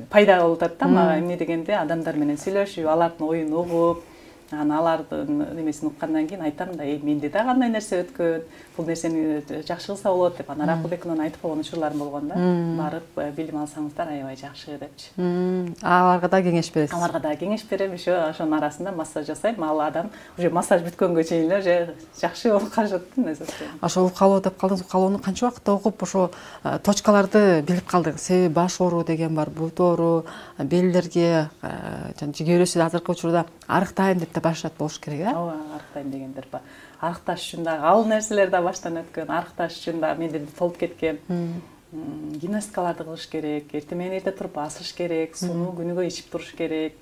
пайда болуп атат да. Мага эмне дегенде адамдар менен сүйлөшүп, алардын оюн угуп, анан алардын немесин уккандан кийин айтам да, менде да кандай нерсе өткөн, бул нерсени жакшы кылса болот деп, анан Ракылбековнун айтып койгон учурларым болгон да. Барып билим алсаңыздар аябай жакшы депчи. Аларга да кеңеш бересиз? Аларга да кеңеш берем, ошонун арасында массаж жасайм. Ал адам уже массаж бүткөнгө чейин эле уже жакшы болуп калышат да. Ошо укалоо деп калдыңыз, укалоону канча убакытта окуп, ошо точкаларды билип калдыңыз? Себеби баш оору деген бар, бут оору, белдерге, жана жигерөсү азыркы учурда арыктайм деп башат болуш керек, э? Ооба, арыктайм дегендер бар. Арыкташ үчүн дагы ал нерселер да баштан өткөн. Арыкташ үчүн да менде толуп кеткен. Гимнастикаларды кылыш керек, эртең менен эрте туруп басыш керек, сууну күнүгө ичип туруш керек.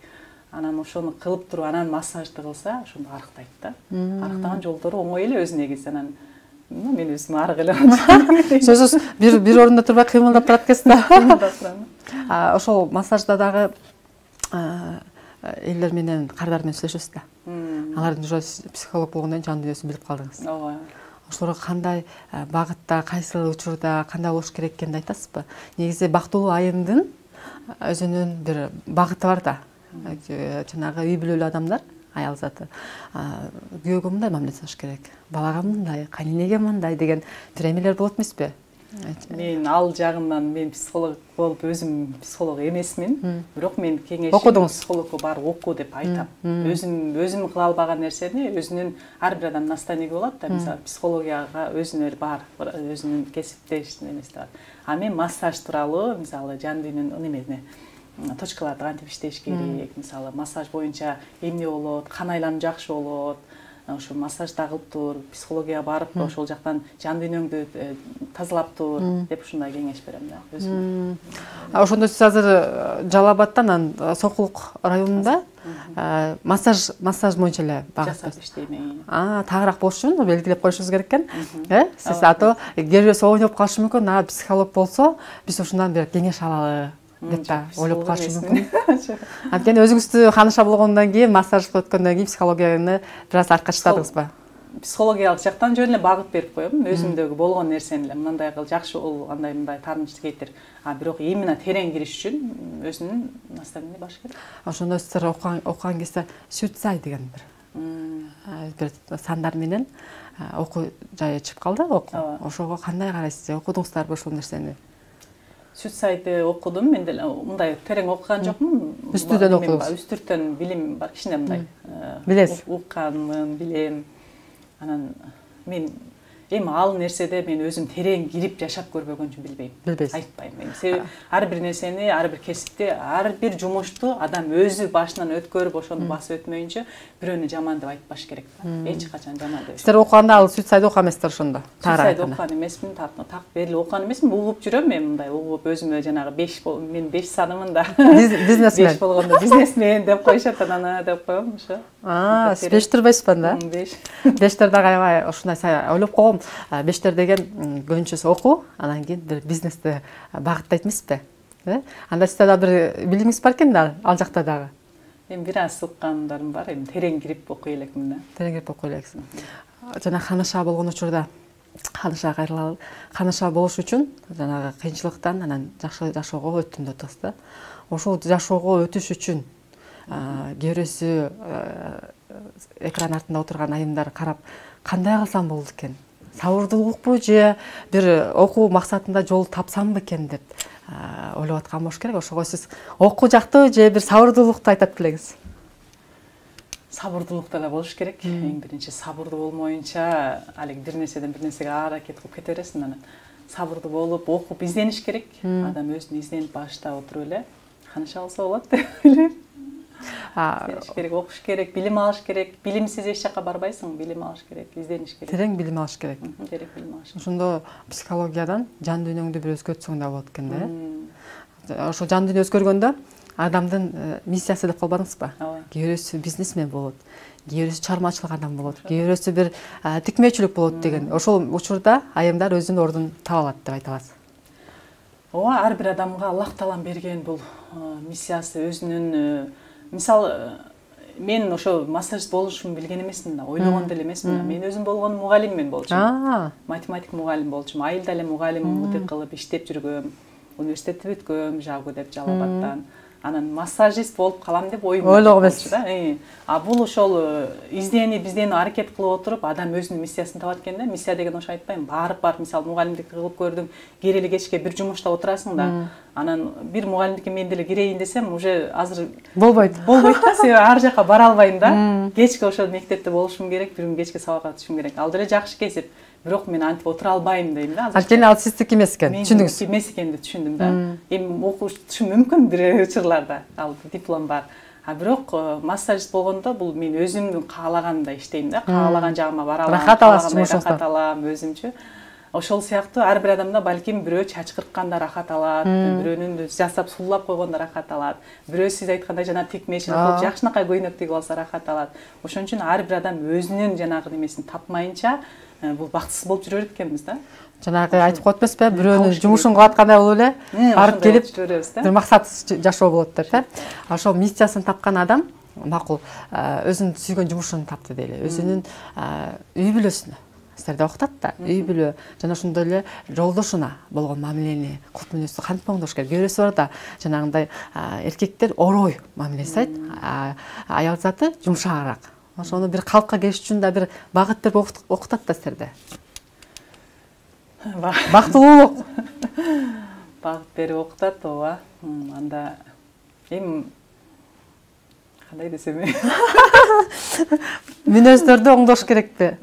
Анан ошону кылып туруп, анан массажды кылса, ошондо арыктайт да. Арыктаган жолдору оңой эле өзү негизи. Анан мен өзүм арык эле. Сөзсүз бир орунда турбай кыймылдап турат экенсиз да. Ошол массажда дагы элдер менен, кардар менен сүйлөшөсүз да. Алардын уже психолог болгондон жан дүйнөсүн билип калдыңыз. Ооба. Ошолорго кандай багытта, кайсы учурда кандай болуш керек экенин айтасызбы? Негизи бактылуу айымдын өзүнүн бир багыты бар да. Жанагы үй бүлөлүү адамдар, аял заты, күйөөгө мындай мамиле жасаш керек, балага мындай, кайненеге мындай деген бир эмелер болот эмеспи? Мен ал жагынан мен психолог болуп өзүм психолог эмесмин, бирок мен кеңеш психологко барып оку деп айтам. Өзүм кыла албаган нерсени өзүнүн ар бир адамдын наставниги болот да. Мисалы психологияга өзүнүн бар, өзүнүн кесиптеш немеси бар. А мен массаж тууралуу, мисалы жан дүйнөнүн немени точкаларды кантип иштеш керек, мисалы массаж боюнча эмне болот, кан айлануу жакшы болот. Ошо массажда кылып тур, психологияга барып, ошол жактан жан дүйнөңдү тазалап тур деп ушундай кеңеш берем да өзүм. Ошондо сиз азыр Жалал Абадтан, Сокулук районунда массаж боюнча эле жасап иштейм. Тагыраак болуш үчүн белгилеп коюшубуз керек экен. Сиз ато кээ ойноп калышы мүмкүн, психолог болсо биз ушундан бир кеңеш алалы деп да ойлоп калышы мүмкүн. Анткени өзүңүздү кааныша болгондон кийин, массажга өткөндөн кийин психологияны бир аз артка таштадыңызбы? Психологиялык жактан жөн эле багыт берип коем. Өзүмдөгү болгон нерсени эле мындай кыл, жакшы бол, андай мындай тааныш кетир. Бирок именно терең кириш үчүн өзүнүн наставниги баш керек. Ошондо сиздер окуган кезде Сүтсай деген бир сандар менен окуу жайы чыгып калды. Ошого кандай карайсыз? Окудуңуздарбы ошол нерсени? Сүтсайды окудум, мен деле мындай терең окуган жокмун. Үстүрдөн окудуңуз? Үстүртөн билим бар, кичине мындай. Билесиз? Укканмын, билем. Анан мен эми ал нерседе мен өзүм терең кирип жашап көрбөгөн үчүн билбейм. Билбейсиз? Айтпайм. Себеби ар бир нерсени, ар бир кесипти, ар бир жумушту адам өзү башынан өткөрүп, ошону басып өтмөйүнчө бирөөнү жаман деп айтпаш керек да. Эч качан жаман деп. Сиздер окуганда ал Сүтсайды окуган эмессиздер ошондо? Сүтсайды окуган эмесмин, так беле окуган эмесмин, угуп жүрөм мен мындай, угуп өзүмө жанагы 5 мен 5 санымын да. Бизнесмен. 5 болгондо бизнесмен деп коюшат, анан деп коем ошо. Сиз 5 турбайсызбы да? 5. 5тер дагы аябай ушундай сай ойлоп койгом. 5тер деген көбүнчөсү окуу, анан кийин бир бизнести багыттайт эмеспи? Анда сизде да бир билимиңиз бар экен да, ал жакта дагы. Эми бир аз уккандарым бар, эми терең кирип окуй элекмин да. Терең кирип окуй элексиз. Жана ханыша болгон учурда, ханыша кайрылалы, ханыша болуш үчүн жанагы кыйынчылыктан анан жакшы жашоого өттүм деп атасыз да. Ошол жашоого өтүш үчүн көрөсү экран артында отурган айымдар карап, кандай кылсам болот экен? Сабырдуулукпу же бир окуу максатында жол тапсамбы экен деп ойлоп аткан болуш керек. Ошого сиз окуу жактуу же бир сабырдуулукту айтат белеңиз? Сабырдуулукта да болуш керек. Эң биринчи сабырдуу болмоюнча, алек бир нерседен бир нерсеге аракет кылып кете бересиң. Анан сабырдуу болуп, окуп издениш керек. Адам өзүн изденип баштап отуруп эле, Канча алса болот деп ойлойм. Керек, окуш керек, билим алыш керек. Билимсиз эч жака барбайсың, билим алыш керек, издениш керек. Терең билим алыш керек. Терең билим алыш. Ошондо психологиядан жан дүйнөңдү бир өзгөртсөң да болот экен да. Ошо жан дүйнө өзгөргөндө адамдын миссиясы деп калбадыңызбы? Кээ бирөөсү бизнесмен болот, кээ бирөөсү чармачылык адам болот, кээ бирөөсү бир тикмечилик болот деген. Ошол учурда айымдар өзүнүн ордун таба алат деп айта аласыз. Ооба, ар бир адамга Аллах Таалам берген бул миссиясы өзүнүн. Мисалы, мен ошо массажист болушумду билген эмесмин да, ойлогон деле эмесмин. Мен өзүм болгон мугалиммен болчумун. Математик мугалим болчумун. Айылда эле мугалим кылып иштеп жүргөм. Университетти бүткөм, жагу деп Жалал-Абадтан. Анан массажист болуп калам деп оюм ойлогон эмес да. Бул ошол биздени аракет кылып отуруп, адам өзүнүн миссиясын табат экен да. Миссия деген ошо айтпайм, барып, мисалы мугалимдик кылып көрдүм, кирели кечке бир жумушта отурасың да. Анан бир мугалимдикке мен деле кирейин десем, уже азыр болбойт да, себеби ар жака бара албайм да. Кечке ошол мектепте болушум керек, бир күн кечке сабакка түшүм керек. Ал деле жакшы кесип. Бирок мен антип отура албайм дейм да. Анткени ал сиздики эмес экен. Түшүндүңүз? Эмес экенин түшүндүм да. Эми окушум мүмкүн бир учурларда. Ал диплом бар. Бирок массажист болгондо бул мен өзүмдүн каалаганда иштейм да. Каалаган жагыма бара алам. Рахат аласыз жумушуңуздан. Рахат алам өзүмчү. Ошол сыяктуу ар бир адамда балким бирөө чачкыртканда рахат алат, бирөөнүн жасап суллап койгондо рахат алат, бирөө сиз айткандай жана тикмечилик кылып жакшынакай көйнөк тигип алса рахат алат. Ошон үчүн ар бир адам өзүнүн жанагы немесин тапмайынча бул бактысыз болуп жүрө берет экенбиз да. Жанагы айтып коет эмеспи, бирөөнүн жумушун кылып аткандай болуп эле барып келип бир максатсыз жашоо болот деп, Ошол миссиясын тапкан адам макул өзүнүн сүйгөн жумушун тапты дейли, өзүнүн үй бүлөсүнө силерде окутат да, үй бүлө жана ошондой эле жолдошуна болгон мамилени, кулп мүнөздү кантип оңдош керек. Бирөөсү бар да, жанагындай эркектер орой мамиле жасайт, аял заты жумшаагыраак. Ошону бир калкка келиш үчүн да бир багыт берип окутат да силерде. Бактылуулук. Багыт берип окутат, ооба. Анда эми кандай десем мүнөздөрдү оңдош керекпи?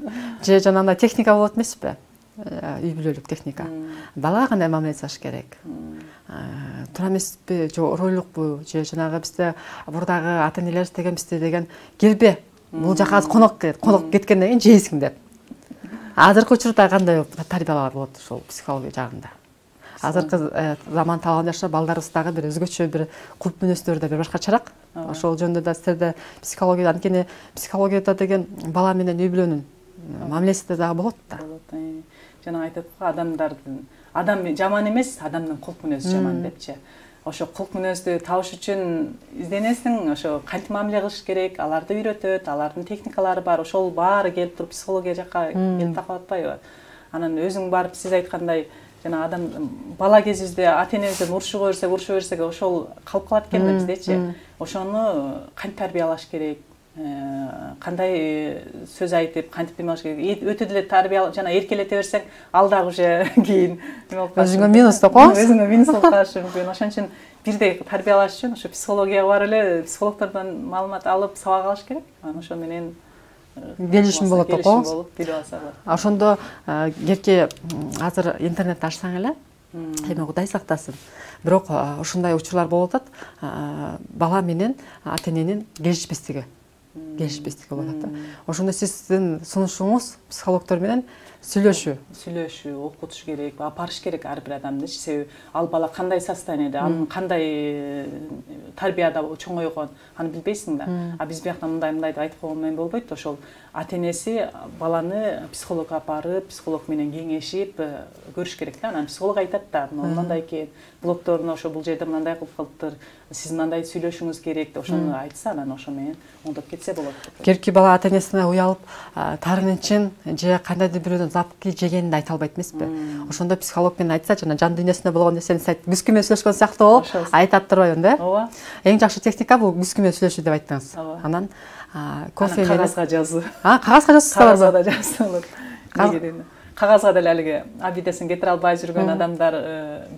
Же жанагындай техника болот эмеспи? Үй бүлөлүк техника. Балага кандай мамиле жасаш керек? Туура эмеспи, же оройлукпу, же жанагы бизде бурдагы ата-энелер истегенбизди деген келбе. Бул жака конок кеткенден кийин жейсиң деп. Азыркы учурда кандай тарбиялар болот ошол психология жагында? Азыркы заман талабына жараша балдарыбыз дагы бир өзгөчө бир кулп мүнөздөр да бир башкачараак. Ошол жөнүндө да силерде психология, анткени психологияда деген бала менен үй бүлөнүн мамилеси дагы болот да. Жана айтат го, адам жаман эмес, адамдын кулп мүнөзү жаман депчи. Ошо кулп мүнөздү табыш үчүн изденесиң, ошо кантип мамиле кылыш керек, аларды үйрөтөт, алардын техникалары бар. Ошол баары келип туруп психология жакка келип такап атпайбы? Анан өзүң барып сиз айткандай жана адам бала кезибизде ата-энебизден урушуга берсек ошол калып калат экен да биздечи. Ошону кантип тарбиялаш керек, кандай сөз айтып, кантип эме кылыш керек. Өтө деле тарбиялап жана эркелете берсең, ал дагы уже кийин өзүңө минус деп коесуз. Өзүңө минус болуп калышы мүмкүн. Ошон үчүн бирдей тарбиялаш үчүн ошо психологияга барып эле психологдордон маалымат алып сабак алыш керек. Анан ошо менен келишим болот деп коебуз. Билип алса болот. Ошондо керки азыр интернет ачсаң эле, эми Кудай сактасын. Бирок ушундай учурлар болуп атат. Бала менен ата-эненин келишпестиги болуп атат. Ошондо сиздин сунушуңуз психологдор менен сүйлөшүү, окутуш керек, апарыш керек ар бир адамды. Себеби ал бала кандай состояниеде, анын кандай тарбияда чоңойгон, аны билбейсиң да. Биз биякта мындай деп айтып койгон менен болбойт. Ошол ата-энеси баланы психологко апарып, психолог менен кеңешип көрүш керек да. Анан психолог айтат да, мындай экен, блогторуна ошо бул жерде мындай кылып калыптыр, сиз мындай сүйлөшүңүз керек деп ошону айтса, анан ошо менен оңдоп кетсе болот. Керки бала ата-энесине уялып, тарынычын же кандайдыр бирөөнүн запкы жегенин айта албайт эмеспи? Ошондо психолог менен айтса, жана жан дүйнөсүндө болгон нерсени күзгү менен сүйлөшкөн сыяктуу болуп, айтат турбайбы да? Ооба. Эң жакшы техника бул күзгү менен сүйлөшүү деп айттыңыз. Анан кофе менен кагазга жазуу. Кагазга жазсаңыздар Кагазга да жазса болот. Кагазга деле алиги абидесин кетире албай жүргөн адамдар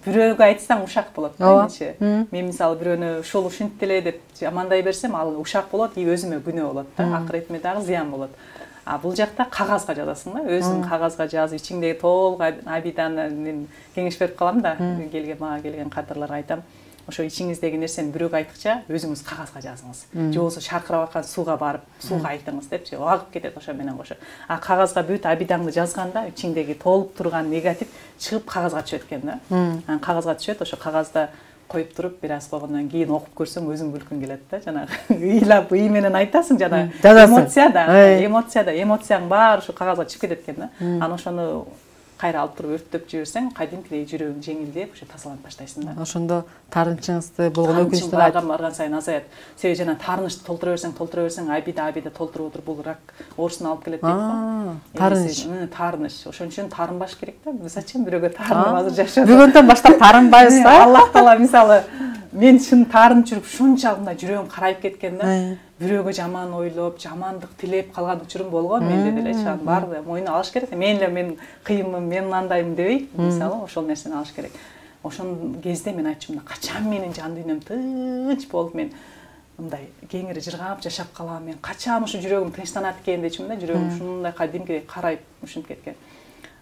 бирөөгө айтсаң ушак болот менчи. Мен мисалы бирөөнү ушул ушинтип деле деп жамандай берсем, ал ушак болот и өзүмө күнөө болот да. Акыретиме дагы зыян болот. Бул жакта кагазга жазасың да, өзүң кагазга жазып, ичиңдеги толук абиданы мен кеңеш берип калам да, мага келген кадрларга айтам. Ошо ичиңиздеги нерсени бирөөгө айткыча өзүңүз кагазга жазыңыз. Же болбосо шаркырап аткан сууга барып, сууга айтыңыз депчи, агып кетет ошо менен кошо. Кагазга бүт абидаңды жазганда ичиңдеги толуп турган негатив чыгып кагазга түшөт экен да. Кагазга түшөт, ошо кагазда коюп туруп, бир аз койгондон кийин окуп көрсөң өзүң күлкүң келет да. Жанагы ыйлап, ый менен айтасың, жанагы эмоцияң баары ушу кагазга чыгып кетет экен да. Аны ошону кайра алып туруп өрттөп жиберсең, кадимкидей жүрөгүң жеңилдеп, ошо тазаланып баштайсың да. Ошондо таарынычыңызды болгон өкүнчтөр барган сайын азаят. Себеби жана таарынычты толтура берсең, абида толтуруп отуруп бул рак оорусуна алып келет дейт да. Таарыныч. Ошон үчүн таарынбаш керек да. Зачем бирөөгө таарынып азыр жашап? Бүгүндөн баштап таарынбайбыз да. Аллах таала мисалы мен чын таарынып жүрүп, шунчалык мындай жүрөгүм карайып кеткен да. Бирөөгө жаман ойлоп, жамандык тилеп калган учурум болгон, менде делечи, анын баары мойнуна алыш керек. Мен кыйынмын, мен мындаймын дебей, мисалы, ошол нерсени алыш керек. Ошол кезде мен айтчумда, качан менин жан дүйнөм тынч болуп, мен мындай кеңири жыргап жашап калам, мен качан ушу жүрөгүм тынчтанат экен дечимда, жүрөгүм ушундай кадимкидей карайып ушинтип кеткен.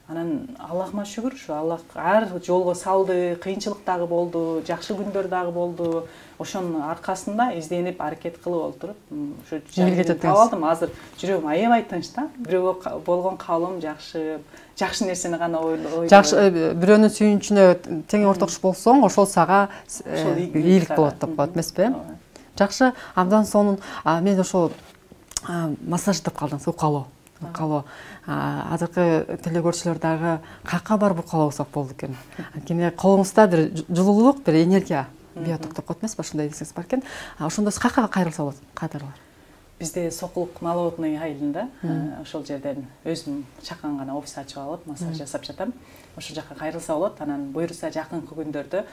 Анан Аллахыма шүгүр, ушу Аллах ар жолго салды, кыйынчылык дагы болду, жакшы күндөр дагы болду. Ошонун аркасында изденип, аракет кылып отуруп, ушу жеңилге таап алдым. Азыр жүрөгүм аябай тынч да. Бирөөгө болгон каалым жакшы нерсени гана ойлойт. Жакшы бирөөнүн сүйүнүчүнө тең ортокуш болсоң, ошол сага ийгилик болот деп коет эмеспи? Жакшы, абдан сонун мен ошол массаж деп калдыңыз, укалоо. Азыркы телегөрчүлөр дагы какка барып укалоо алсак болду экен. Анткени колуңузда бир жылуулук, бир энергия, биоток деп коет эмеспи, ошондой нерсеңиз бар экен. Ошондо каккага кайрылса болот, кадрлар? Бизде Сокулук Налоодный айылында, ошол жерден өзүм чакан гана офис ачып алып, массаж жасап жатам. Ошол жака кайрылса болот. Анан буйруса жакынкы күндөрдө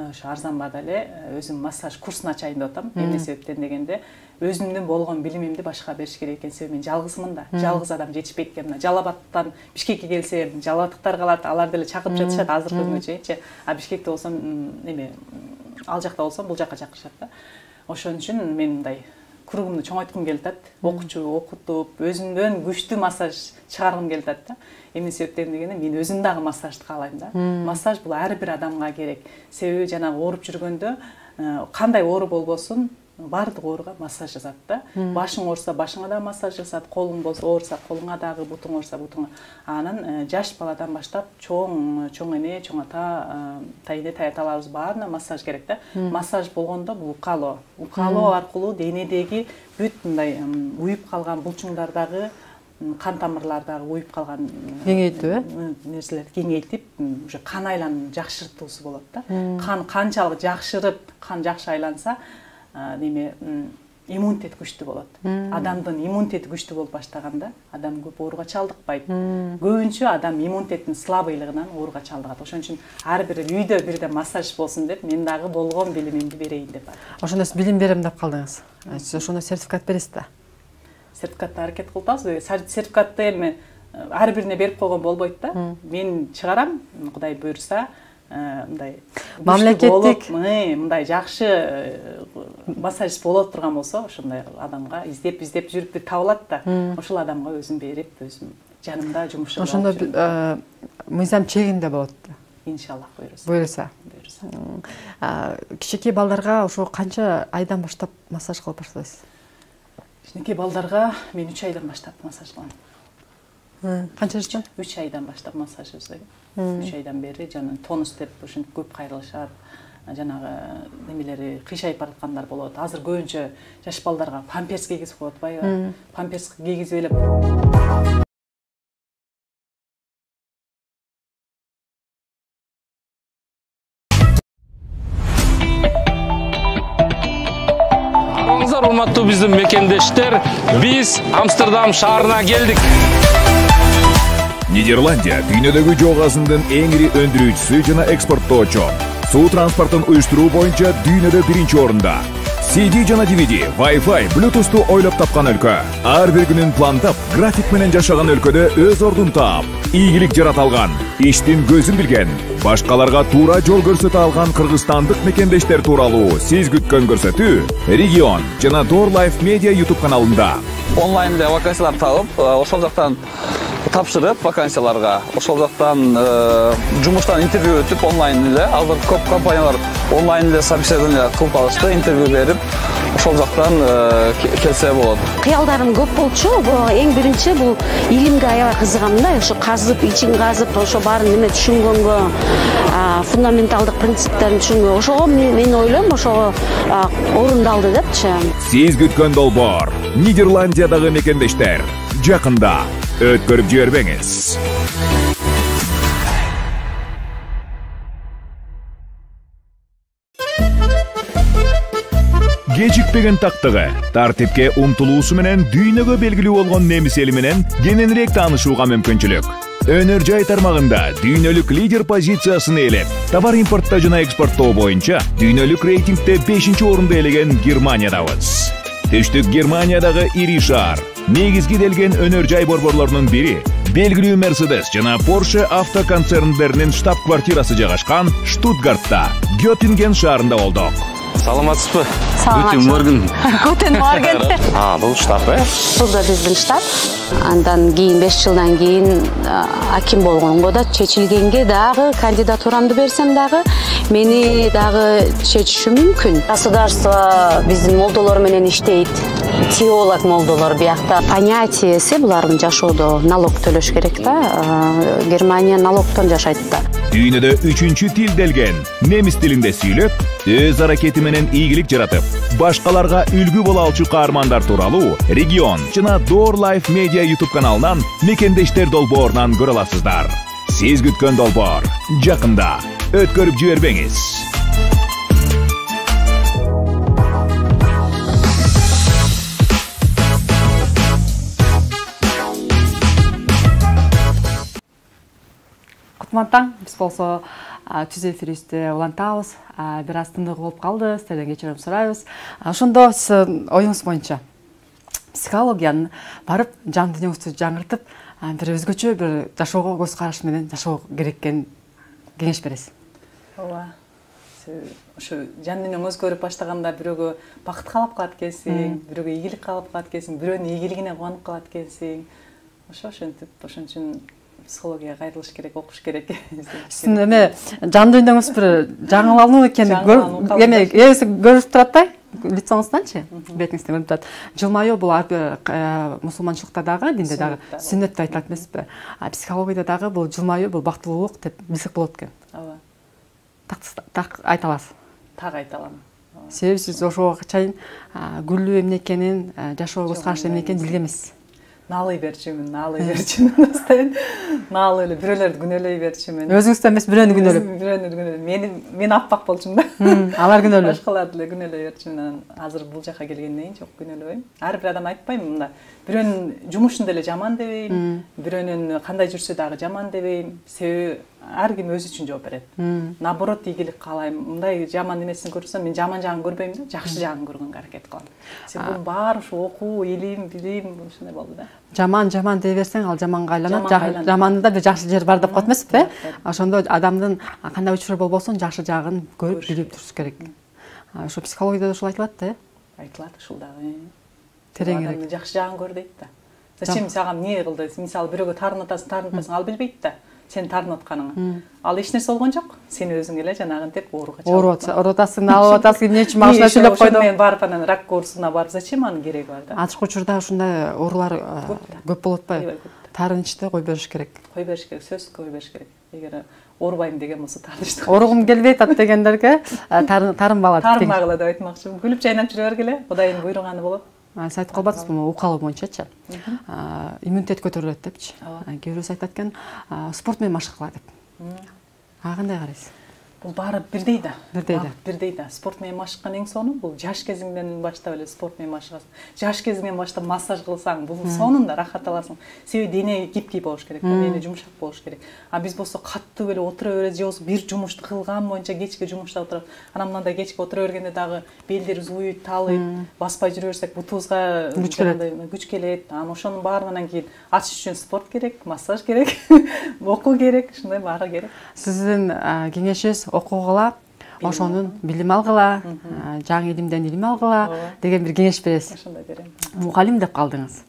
ошо Арзанбада эле өзүм массаж курсун ачайын деп атам. Эмне себептен дегенде, өзүмдүн болгон билимимди башка бериш керек экен. Себеби мен жалгызмын да. Жалгыз адам жетишпейт экен. Жалал Абадтан Бишкекке келсем, жалал абадтыктар калат, алар деле чакырып жатышат азыркы күнгө чейинчи. Бишкекте болсом, ал жакта болсом, бул жака чакырышат да. Ошон үчүн мен мындай кругумду чоңойткум келип атат. Окутуп, өзүмдөн күчтүү массаж чыгаргым келип атат да. Эмне себептен дегенде, мен өзүм дагы массажды каалайм да. Массаж бул ар бир адамга керек. Себеби жанагы ооруп жүргөндө кандай оору болбосун, баардык ооруга массаж жасат да. Башың ооруса, башыңа да массаж жасат, колуң болсо ооруса, колуңа дагы, бутуң ооруса, бутуңа. Анан жаш баладан баштап чоң эне, чоң ата, тайне, таяталарыбыз баарына массаж керек да. Массаж болгондо бул укалоо. Укалоо аркылуу денедеги бүт мындай уюп калган булчуңдардагы, кан тамырлардагы уюп калган кеңейтүү нерселерди кеңейтип, уже кан айлануун жакшыртуусу болот да. Кан канчалык жакшырып, кан жакшы айланса, иммунитет күчтүү болот. Адамдын иммунитети күчтүү болуп баштаганда, адам көп ооруга чалдыкпайт. Көбүнчө адам иммунитетинин слабыйлыгынан ооруга чалдыгат. Ошон үчүн ар бир үйдө бирде массаж болсун деп, мен дагы болгон билимимди берейин деп. Ошондо сиз билим берем деп калдыңыз. Ошондо сертификат бересиз да? Сертификатты аракет кылып атабыз. Сертификатты эми ар бирине берип койгон болбойт да. Мен чыгарам, Кудай буйруса, мындай мамлекеттик мындай жакшы массажист боло турган болсо, ошондой адамга издеп жүрүп бир табылат да. Ошол адамга өзүм берип, өзүм жанымда жумуш кылып. Ошондо мыйзам чегинде болот да. Иншаллах буйруса. Кичинекей балдарга ошо канча айдан баштап массаж кылып баштайсыз? Кичинекей балдарга мен 3 айдан баштап массаж кылам. Канча жаштан? 3 айдан баштап массаж жасайм. 3 айдан бери жана тонус деп ушинтип көп кайрылышат. Жанагы немелери кыйшайып бараткандар болот. Азыр көбүнчө жаш балдарга памперс кийгизип коет атпайбы? Памперс кийгизип элеп урматтуу биздин мекендештер, биз Амстердам шаарына келдик. Нидерландия дүйнөдөгү жок азындын эң ири өндүрүүчүсү жана экспорттоочу. Суу транспортун уюштуруу боюнча дүйнөдө биринчи орунда. CD жана DVD, Wi-Fi, Bluetooth'ту ойлоп тапкан өлкө. Ар бир күнүн пландап, график менен жашаган өлкөдө өз ордун таап, ийгилик жарата алган, иштин көзүн билген, башкаларга туура жол көрсөтө алган кыргызстандык мекендештер тууралуу сиз күткөн көрсөтүү Регион жана Door Life Media YouTube каналында. онлайн эле вакансиялар табып, ошол жактан тапшырып вакансияларга, ошол жактан жумуштан интервью өтүп онлайн эле, азыр көп компаниялар онлайн эле собеседование кылып алышты, интервью берип, ошол жактан келсе болот. Кыялдарым көп болчу. Эң биринчи бул илимге аябай кызыгам да, ошо казып, ичин казып, ошо баарын неме түшүнгөнгө, фундаменталдык принциптерин түшүнгөнгө, ошого мен ойлойм, ошого орундалды депчи. Сиз күткөн долбоор Нидерландиядагы мекендештер жакында өткөрүп жибербеңиз. Кечикпеген тактыгы, тартипке умтулуусу менен дүйнөгө белгилүү болгон немис эли менен кененирээк таанышууга мүмкүнчүлүк. Өнөр жай тармагында дүйнөлүк лидер позициясын ээлеп, товар импорттоо жана экспорттоо боюнча дүйнөлүк рейтингде 5-орунду ээлеген Германиядабыз. Түштүк Германиядагы ири шаар, негизги делген өнөр жай борборлорунун бири, белгилүү Mercedes жана Porsche автоконцерндеринин штаб-квартирасы жайгашкан Штутгартта, Göttingen шаарында болдук. Саламатсызбы? Guten Morgen. Guten Morgen. Бул штаб, Бул да биздин штаб. Андан кийин 5 жылдан кийин аким болгонго да чечилгенге дагы кандидатурамды берсем дагы мени дагы чечиши мүмкүн. Государство биздин молдолор менен иштейт. Теолог молдолор биякта понятиеси булардын жашоодо налог төлөш керек да. Германия налогтон жашайт да. Дүйнөдө 3-чү тил делген немис тилинде сүйлөп, өз аракети менен ийгилик жаратып, башкаларга үлгү боло алчу каармандар тууралуу Регион жана Door Life Media YouTube каналынан мекендештер долбоорунан көрө аласыздар. Сиз күткөн долбоор жакында өткөрүп жибербеңиз. Кутмантаң, биз болсо түз эфирибизде улантабыз, бир аз тыныгы болуп калды, сиздерден кечирим сурайбыз. Ошондо сиз оюңуз боюнча психологиянын барып жан дүйнөңүздү жаңыртып, бир өзгөчө бир жашоого көз караш менен жашоо керек экенин кеңеш бересиз. Ооба. Ошо жан дүйнөң өзгөрүп баштаганда бирөөгө бакыт каалап калат экенсиң, бирөөгө ийгилик каалап калат экенсиң, бирөөнүн ийгилигине кубанып калат экенсиң. Ошентип, ошон үчүн психология кайрылыш керек, окуш керек. Сиздин эме жан дүйнөңүз бир жаңылануу экенин эме көрүп турат да, лицоңузданчы, бетиңизден көрүнүп турат. Жылмаюу бул ар бир мусулманчылыкта дагы, динде дагы сүннөт деп айтылат эмеспи? Психологияда дагы бул жылмаюу бул бактылуулук деп билсек болот экен. Ооба. Так айта аласыз. Так айта алам. Себеби сиз ошого чейин күлүү эмне экенин, жашоо көз карашы эмне экенин билген эмессиз. Наалый берчүмүн, постоянно наалып эле бирөөлөрдү күнөөлөй берчүмүн. Өзүңүздү эмес, бирөөнү күнөөлөп. Бирөөнү күнөөлөп. Мен аппак болчумун да. Алар күнөөлөп. Башкаларды эле күнөөлөй берчүмүн. Азыр бул жака келгенден кийин жок күнөөлөбөйм. Ар бир адам айтпайм мында. Бирөөнүн жумушун деле жаман дебейм, бирөөнүн кандай жүрсө дагы жаман дебейм. Себеби ар ким өзү үчүн жооп берет. Наоборот, ийгилик каалайм. Мындай жаман эмесин көрсөм, мен жаман жагын көрбөйм да, жакшы жагын көргөнгө аракет кылам. Себеби бул баары ушу окуу, илим, билим ушундай болду да. Жаман дей берсең, ал жаманга айланат. Жаманында бир жакшы жери бар деп коет эмеспи? Ошондо адамдын кандай учуру болбосун жакшы жагын көрүп билип туруш керек. Ошо психологияда ушул айтылат да? Айтылат ушул дагы. Тереңирээк. Адамдын жакшы жагын көр дейт да. Зачем сага эмне кылды? Мисалы бирөөгө тарынатасың, ал билбейт да. Сен тарынып атканыңы. Ал эч нерсе болгон жок. Сен өзүң эле жанагынтип ооруга чалып. Оорутасың, алып атасың, эмне үчүн машина сүйлөп койдум. Мен барып анан рак курсуна барып, зачем анын кереги бар да? Ачык учурда ушундай оорулар көп болот атпайбы? Тарынычты кой бериш керек. Кой бериш керек, сөзсүз кой бериш керек. Эгер оорубайм деген болсо тарынычты. Ооругум келбейт ат дегендерге тарынбагыла. Тарынбагыла деп айтмакчымын. Күлүп жайнап жүрө бергиле, Кудайдын буйруганы болот. Сиз айтып калбадыңызбы, укалы боюнчачы. Иммунитет көтөрүлөт депчи. Кээ бирөөсү айтат экен, спорт менен машык кыла деп. Кандай карайсыз? Бул баары бирдей да. Бирдей да. Спорт менен машыккан эң сонун бул жаш кезиңден баштап эле спорт менен машыгасың. Жаш кезиңден баштап массаж кылсаң, бул сонунда рахат аласың. Себеби дене гибкий болуш керек, дене жумшак болуш керек. А биз болсо каттуу эле отура беребиз, же болбосо бир жумушту кылган боюнча кечке жумушта отурабыз. Анан мындай кечке отура бергенде дагы белдер зууйт, талыйт, баспай жүрө берсек бутубузга күч келет. Анан ошонун баарынан кийин ачыш үчүн спорт керек, массаж керек, окуу керек, ушундай баары керек. Сиздин кеңешиңиз окугула, ошонун билим алгыла, жаңы илимден илим алгыла деген бир кеңеш бересиз. Ошондой берем. Мугалим деп калдыңыз.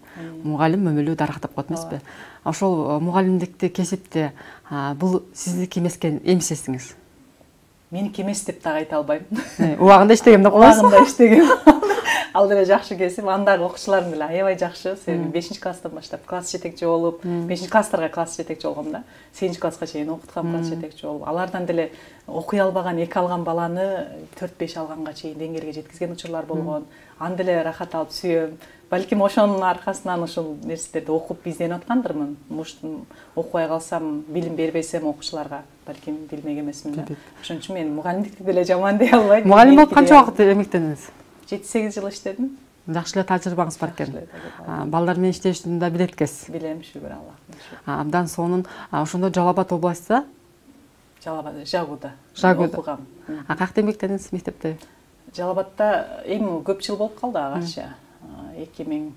Мугалим өмүлүү дарактап коет эмеспи? Ошол мугалимдикти кесипти бул сиздики эмескен эмсесиңиз? Меники эмес деп дагы айта албайм. Убагында иштегем деп коесуз. Убагында иштегем. Ал деле жакшы кесип, андагы окуучуларым деле аябай жакшы. Себеби 5-класстан баштап класс жетекчи болуп, 5-класстарга класс жетекчи болгом да. 8-класска чейин окуткам класс жетекчи болуп, алардан деле окуй албаган, 2 алган баланы 4-5 алганга чейин деңгээлге жеткизген учурлар болгон. Аны деле рахат алып сүйөм. Балким ошонун аркасынан ушул нерселерди окуп изденип аткандырмын. Окубай калсам, билим бербесем окуучуларга, балким билмек эмесмин да. Ошон үчүн мен мугалимдикти деле жаман дей албайм. Мугалим болуп канча убакыт эмектендиңиз? 7-8 жыл иштедим. Жакшы эле тажрыйбаңыз бар экен. Балдар менен иштешти да билет экенсиз. Билем, шүгүр Аллахка. Абдан сонун ошондо Жалал Абад областта? Жагуда. Окугам. Каякта эмектендиңиз мектепте? Жалал Абадта эми көп жыл болуп калды агача. 2000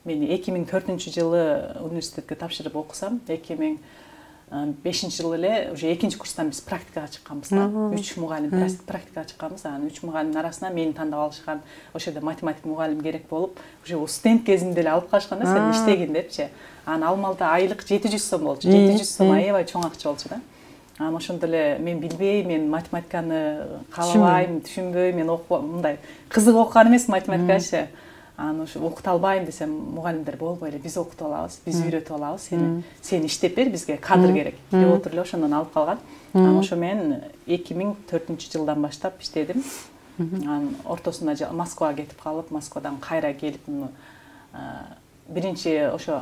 мен 2004-жылы университетке тапшырып окусам, 2005-жылы эле уже 2-курстан биз практикага чыкканбыз да. 3 мугалим практикага чыкканбыз. Анан 3 мугалимдин арасынан мени тандап алышкан. Ошо жерде математик мугалим керек болуп, уже студент кезинде эле алып калышкан да, сен иштегин депчи. Анан алмалда айлык 700 сом болчу. 700 сом аябай чоң акча болчу да. Анан ошондо эле мен билбейм, мен математиканы каалабайм, түшүнбөйм, мен мындай кызык окуган эмес математикачы. Анан ошо окута албайм десем, мугалимдер болбой эле, биз окутуп алабыз, биз үйрөтүп алабыз, сен иштеп бер, бизге кадр керек деп отуруп эле ошондон алып калган. Анан ошо мен 2004-жылдан баштап иштедим. Анан ортосунда Москвага кетип калып, Москвадан кайра келип, биринчи ошо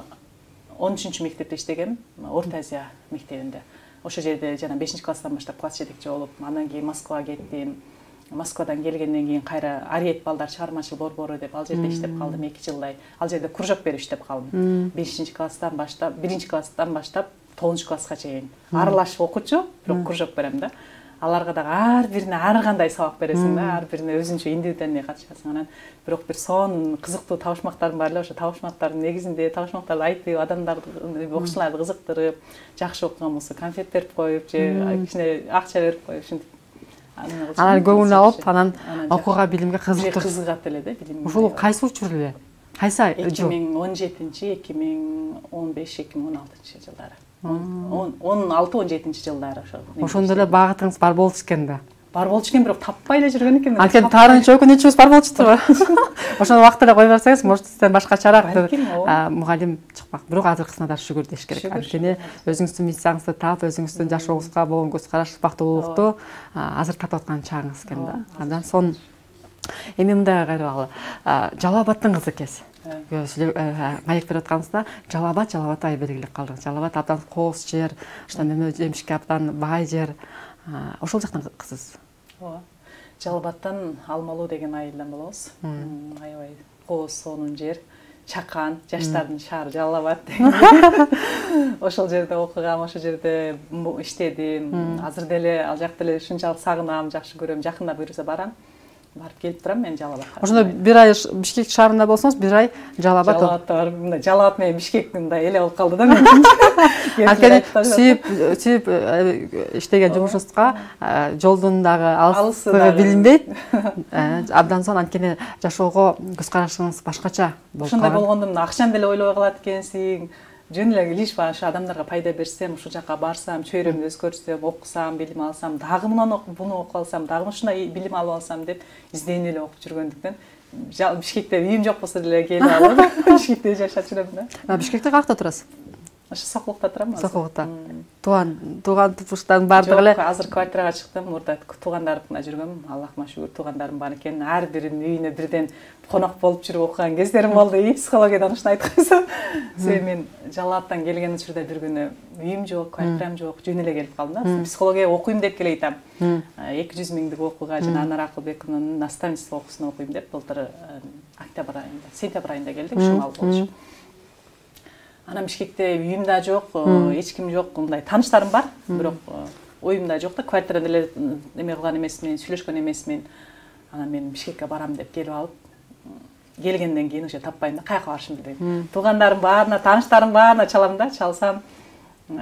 13-мектепте иштегем, Орто Азия мектебинде. Ошо жерде жана 5-класстан баштап класс жетекчи болуп, андан кийин Москвага кеттим. Москвадан келгенден кийин кайра Ариет балдар чыгармачыл борбору деп ал жерде иштеп калдым 2 жылдай. Ал жерде кружок берип иштеп калдым. 5-класстан баштап, 1-класстан баштап 9-класска чейин. Аралашып окучу, бирок кружок берем да. Аларга дагы ар бирине ар кандай сабак бересиң да, ар бирине өзүнчө индивидуальный катышасың. Анан бирок бир сонун кызыктуу табышмактарым бар эле, ошо табышмактардын негизинде табышмактарды айтып, адамдарды, окуучуларды кызыктырып, жакшы окуган болсо конфет берип коюп, же кичине акча берип коюп, ушинтип. Анан көңүл алып, анан окууга, билимге кызыктыр. Кызыгат эле да, билимге. Ушул кайсы учур эле? Кайсы жыл? 2017, 2015, 2016 жылдары. 16-17 жылдары ошо. Ошондо эле багытыңыз бар болчу экен да. Бар болчу экен, бирок таппай эле жүргөн экен. Анткени таарынча өкүнүчүбүз бар болчутур. Ошону вакытында кое берсеңиз, может сизден башкачараак мугалим чыкпак. Бирок азыркысына да шүгүр деш керек. Анткени өзүңүздүн миссияңызды таап, өзүңүздүн жашооңузга болгон көз караш, бактылуулукту азыр татып аткан чагыңыз экен да. Андан соң эми мындай кайрыбалы. Жалал Абадтын кызы экенсиз. Маек берип атканыңызда Жалал Абад ай белгилеп калдыңыз. Жалал Абад абдан кооз жер, ошто мөмө жемишке абдан бай жер. Ошол жактан кызсыз. Ооба. Жалал Абадтан Алмалуу деген айылдан болобуз. Аябай кооз, сонун жер. Чакан, жаштардын шаары Жалал Абад деген. Ошол жерде окугам, ошол жерде иштедим. Азыр деле ал жакты эле ушунчалык сагынам, жакшы көрөм. Жакында буюрса барам. Барып келип турам мен Жалал Абадка. Ошондо бир ай Бишкек шаарында болсоңуз, бир ай Жалал Абад. Жалал Абадта барып, мындай Жалал Абад менен Бишкек мындай эле болуп калды да мен. Анткени сүйүп иштеген жумушуңузга жолдун дагы алыстыгы билинбейт. Абдан сонун, анткени жашоого көз карашыңыз башкача болуп калат. Ошондой болгондо акчаны деле ойлобой калат экенсиң. Жөн эле лишь ошо адамдарга пайда берсем, ушул жака барсам, чөйрөмдү өзгөртсөм, окусам, билим алсам, дагы буну окуп алсам, дагы ушундай билим алып алсам деп изденип эле окуп жүргөндүктөн Бишкекте үйүм жок болсо деле келип алып, Бишкекте жашап жүрөм да. Бишкекте каякта турасыз? Ошо Сокулукта турам. Сокулукта. Тууган тупуштардын баардыгы эле. Жок, азыр квартирага чыктым. Мурда туугандарымда жүргөм. Аллахыма шүгүр, туугандарым бар экен. Ар биринин үйүнө бирден конок болуп жүрүп окуган кездерим болду. Психологиядан ушуну айткансам. Себеби мен Жалал Абадтан келген учурда бир күнү үйүм жок, квартирам жок, жөн эле келип калдым да. Психология окуйм деп келейтам. 200 миңдик окууга жана Анар Акылбековнун наставничество окуусуна окуйм деп былтыр октябрь айында, сентябрь айында келдим, шумал болчу. Анан Бишкекте үйүм да жок, эч ким жок, мындай тааныштарым бар, бирок оюм да жок да, квартирада эле эме кылган эмесмин, сүйлөшкөн эмесмин. Анан мен Бишкекке барам деп келип алып, келгенден кийин уже таппайм да, каяка барышымды билбейм. Туугандарым баарына, тааныштарым баарына чалам да, чалсам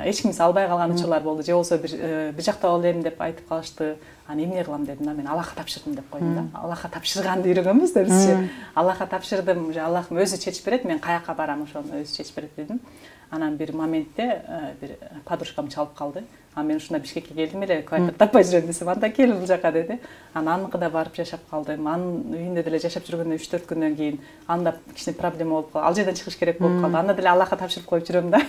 эч ким албай калган учурлар болду. Же болсо бир жакта болем деп айтып калышты. аны эмне кылам дедим да, мен Аллахка тапшырдым деп койдум да. Аллахка тапшырганды үйрөнгөнбүз да бизче. Аллахка тапшырдым, уже Аллахым өзү чечип берет, мен каяка барам ошону өзү чечип берет дедим. Анан бир моментте бир подружкам чалып калды. А мен ушунда Бишкекке келдим эле, квартира таппай жүрөм десем, анда кел бул жака деди. Анан аныкыда барып жашап калдым. Анын үйүндө деле жашап жүргөндөн 3-4 күндөн кийин анда кичине проблема болуп калды. Ал жерден чыгыш керек болуп калды. Анда деле Аллахка тапшырып коюп жүрөм да.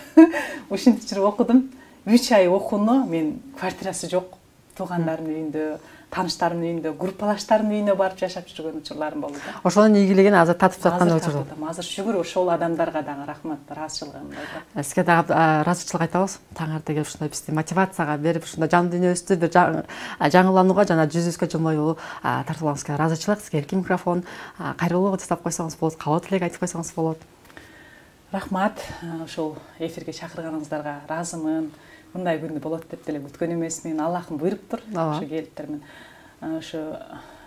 Ушинтип жүрүп окудум. 3 ай окууну мен квартирасы жок, туугандарымдын үйүндө, тааныштарымдын үйүндө, группалаштардын үйүнө барып жашап жүргөн учурларым болду да. Ошонун ийгилигин азыр татып жаткан учур. Азыр шүгүр ошол адамдарга дагы рахмат, ыраазычылыгымды айтам. Сизге дагы ыраазычылык айтабыз. Таң эрте келип ушундай бизди мотивацияга берип, ушундай жан дүйнөбүздү бир жаңыланууга жана жүзүбүзгө жылмаюу тартуулганыңызга ыраазычылык. Сизге эркин микрофон. Кайрылуу жасап койсоңуз болот, кабыл тилек айтып койсоңуз болот. Рахмат, ошол эфирге чакырганыңыздарга ыраазымын. Мындай күндү болот деп деле күткөн эмесмин. Аллахым буйруптур. Ошо келиптермин. Ошо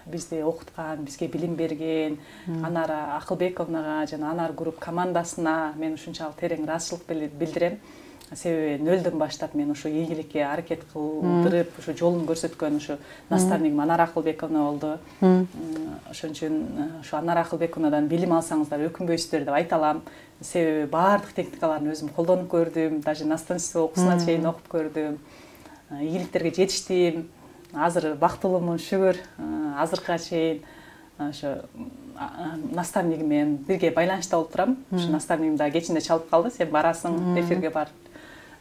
бизди окуткан, бизге билим берген Анара Акылбековнага жана Анар групп командасына мен ушунчалык терең ыраазычылык билдирем. Себеби нөлдөн баштап мен ушу ийгиликке аракет кылдырып, ушу жолун көрсөткөн ушу наставнигим Анар Акылбековна болду. Ошон үчүн ушу Анар Акылбековнадан билим алсаңыздар өкүнбөйсүздөр деп айта алам. Себеби баардык техникаларын өзүм колдонуп көрдүм, даже наставничество окуусуна чейин окуп көрдүм. Ийгиликтерге жетиштим. Азыр бактылуумун, шүгүр. Азыркыга чейин ошо наставнигим менен бирге байланышта болуп турам. Ушу наставнигим да кечинде чалып калды. Сен барасың, эфирге барып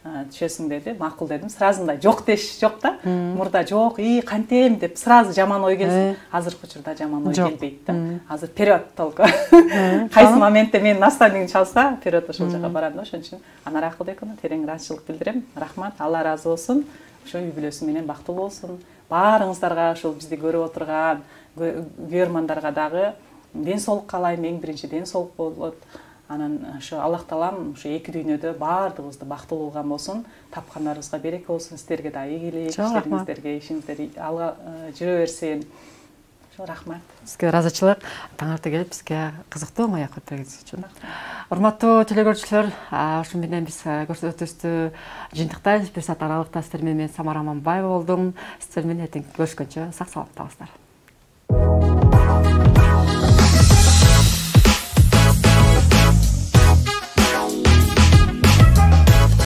түшөсүң деди. Макул дедим. Сразу мындай жок деш жок да. Мурда жок, кантем деп сразу жаман ой келсин. Азыркы учурда жаман ой келбейт да. Азыр вперед только. Кайсы моментте мен наставнигим чалса, вперед ошол жака барам да. Ошон үчүн Анар Акылбековна терең ыраазычылык билдирем. Рахмат, Алла ыраазы болсун. Ошо үй бүлөсү менен бактылуу болсун. Баарыңыздарга, ошол бизди көрүп отурган көрөрмандарга дагы ден соолук каалайм. Эң биринчи ден соолук болот. Анан ошо Аллах таалам ошо эки дүйнөдө баардыгыбызды бактылуу кылган болсун. Тапкандарыбызга береке болсун. Сиздерге да ийгилик, иштериңиздерге, ишиңиздер алга жүрө берсин. Ошо рахмат. Сизге ыраазычылык. Таң эрте келип бизге кызыктуу маек өткөргөнүңүз үчүн. Урматтуу телекөрүүчүлөр, ошо менен биз көрсөтүүбүздү жыйынтыктайбыз. 1 саат аралыкта сиздер менен Самара Аманбаева болдум. Сиздер менен эртең көрүшкөнчө сак саламаттабыздар.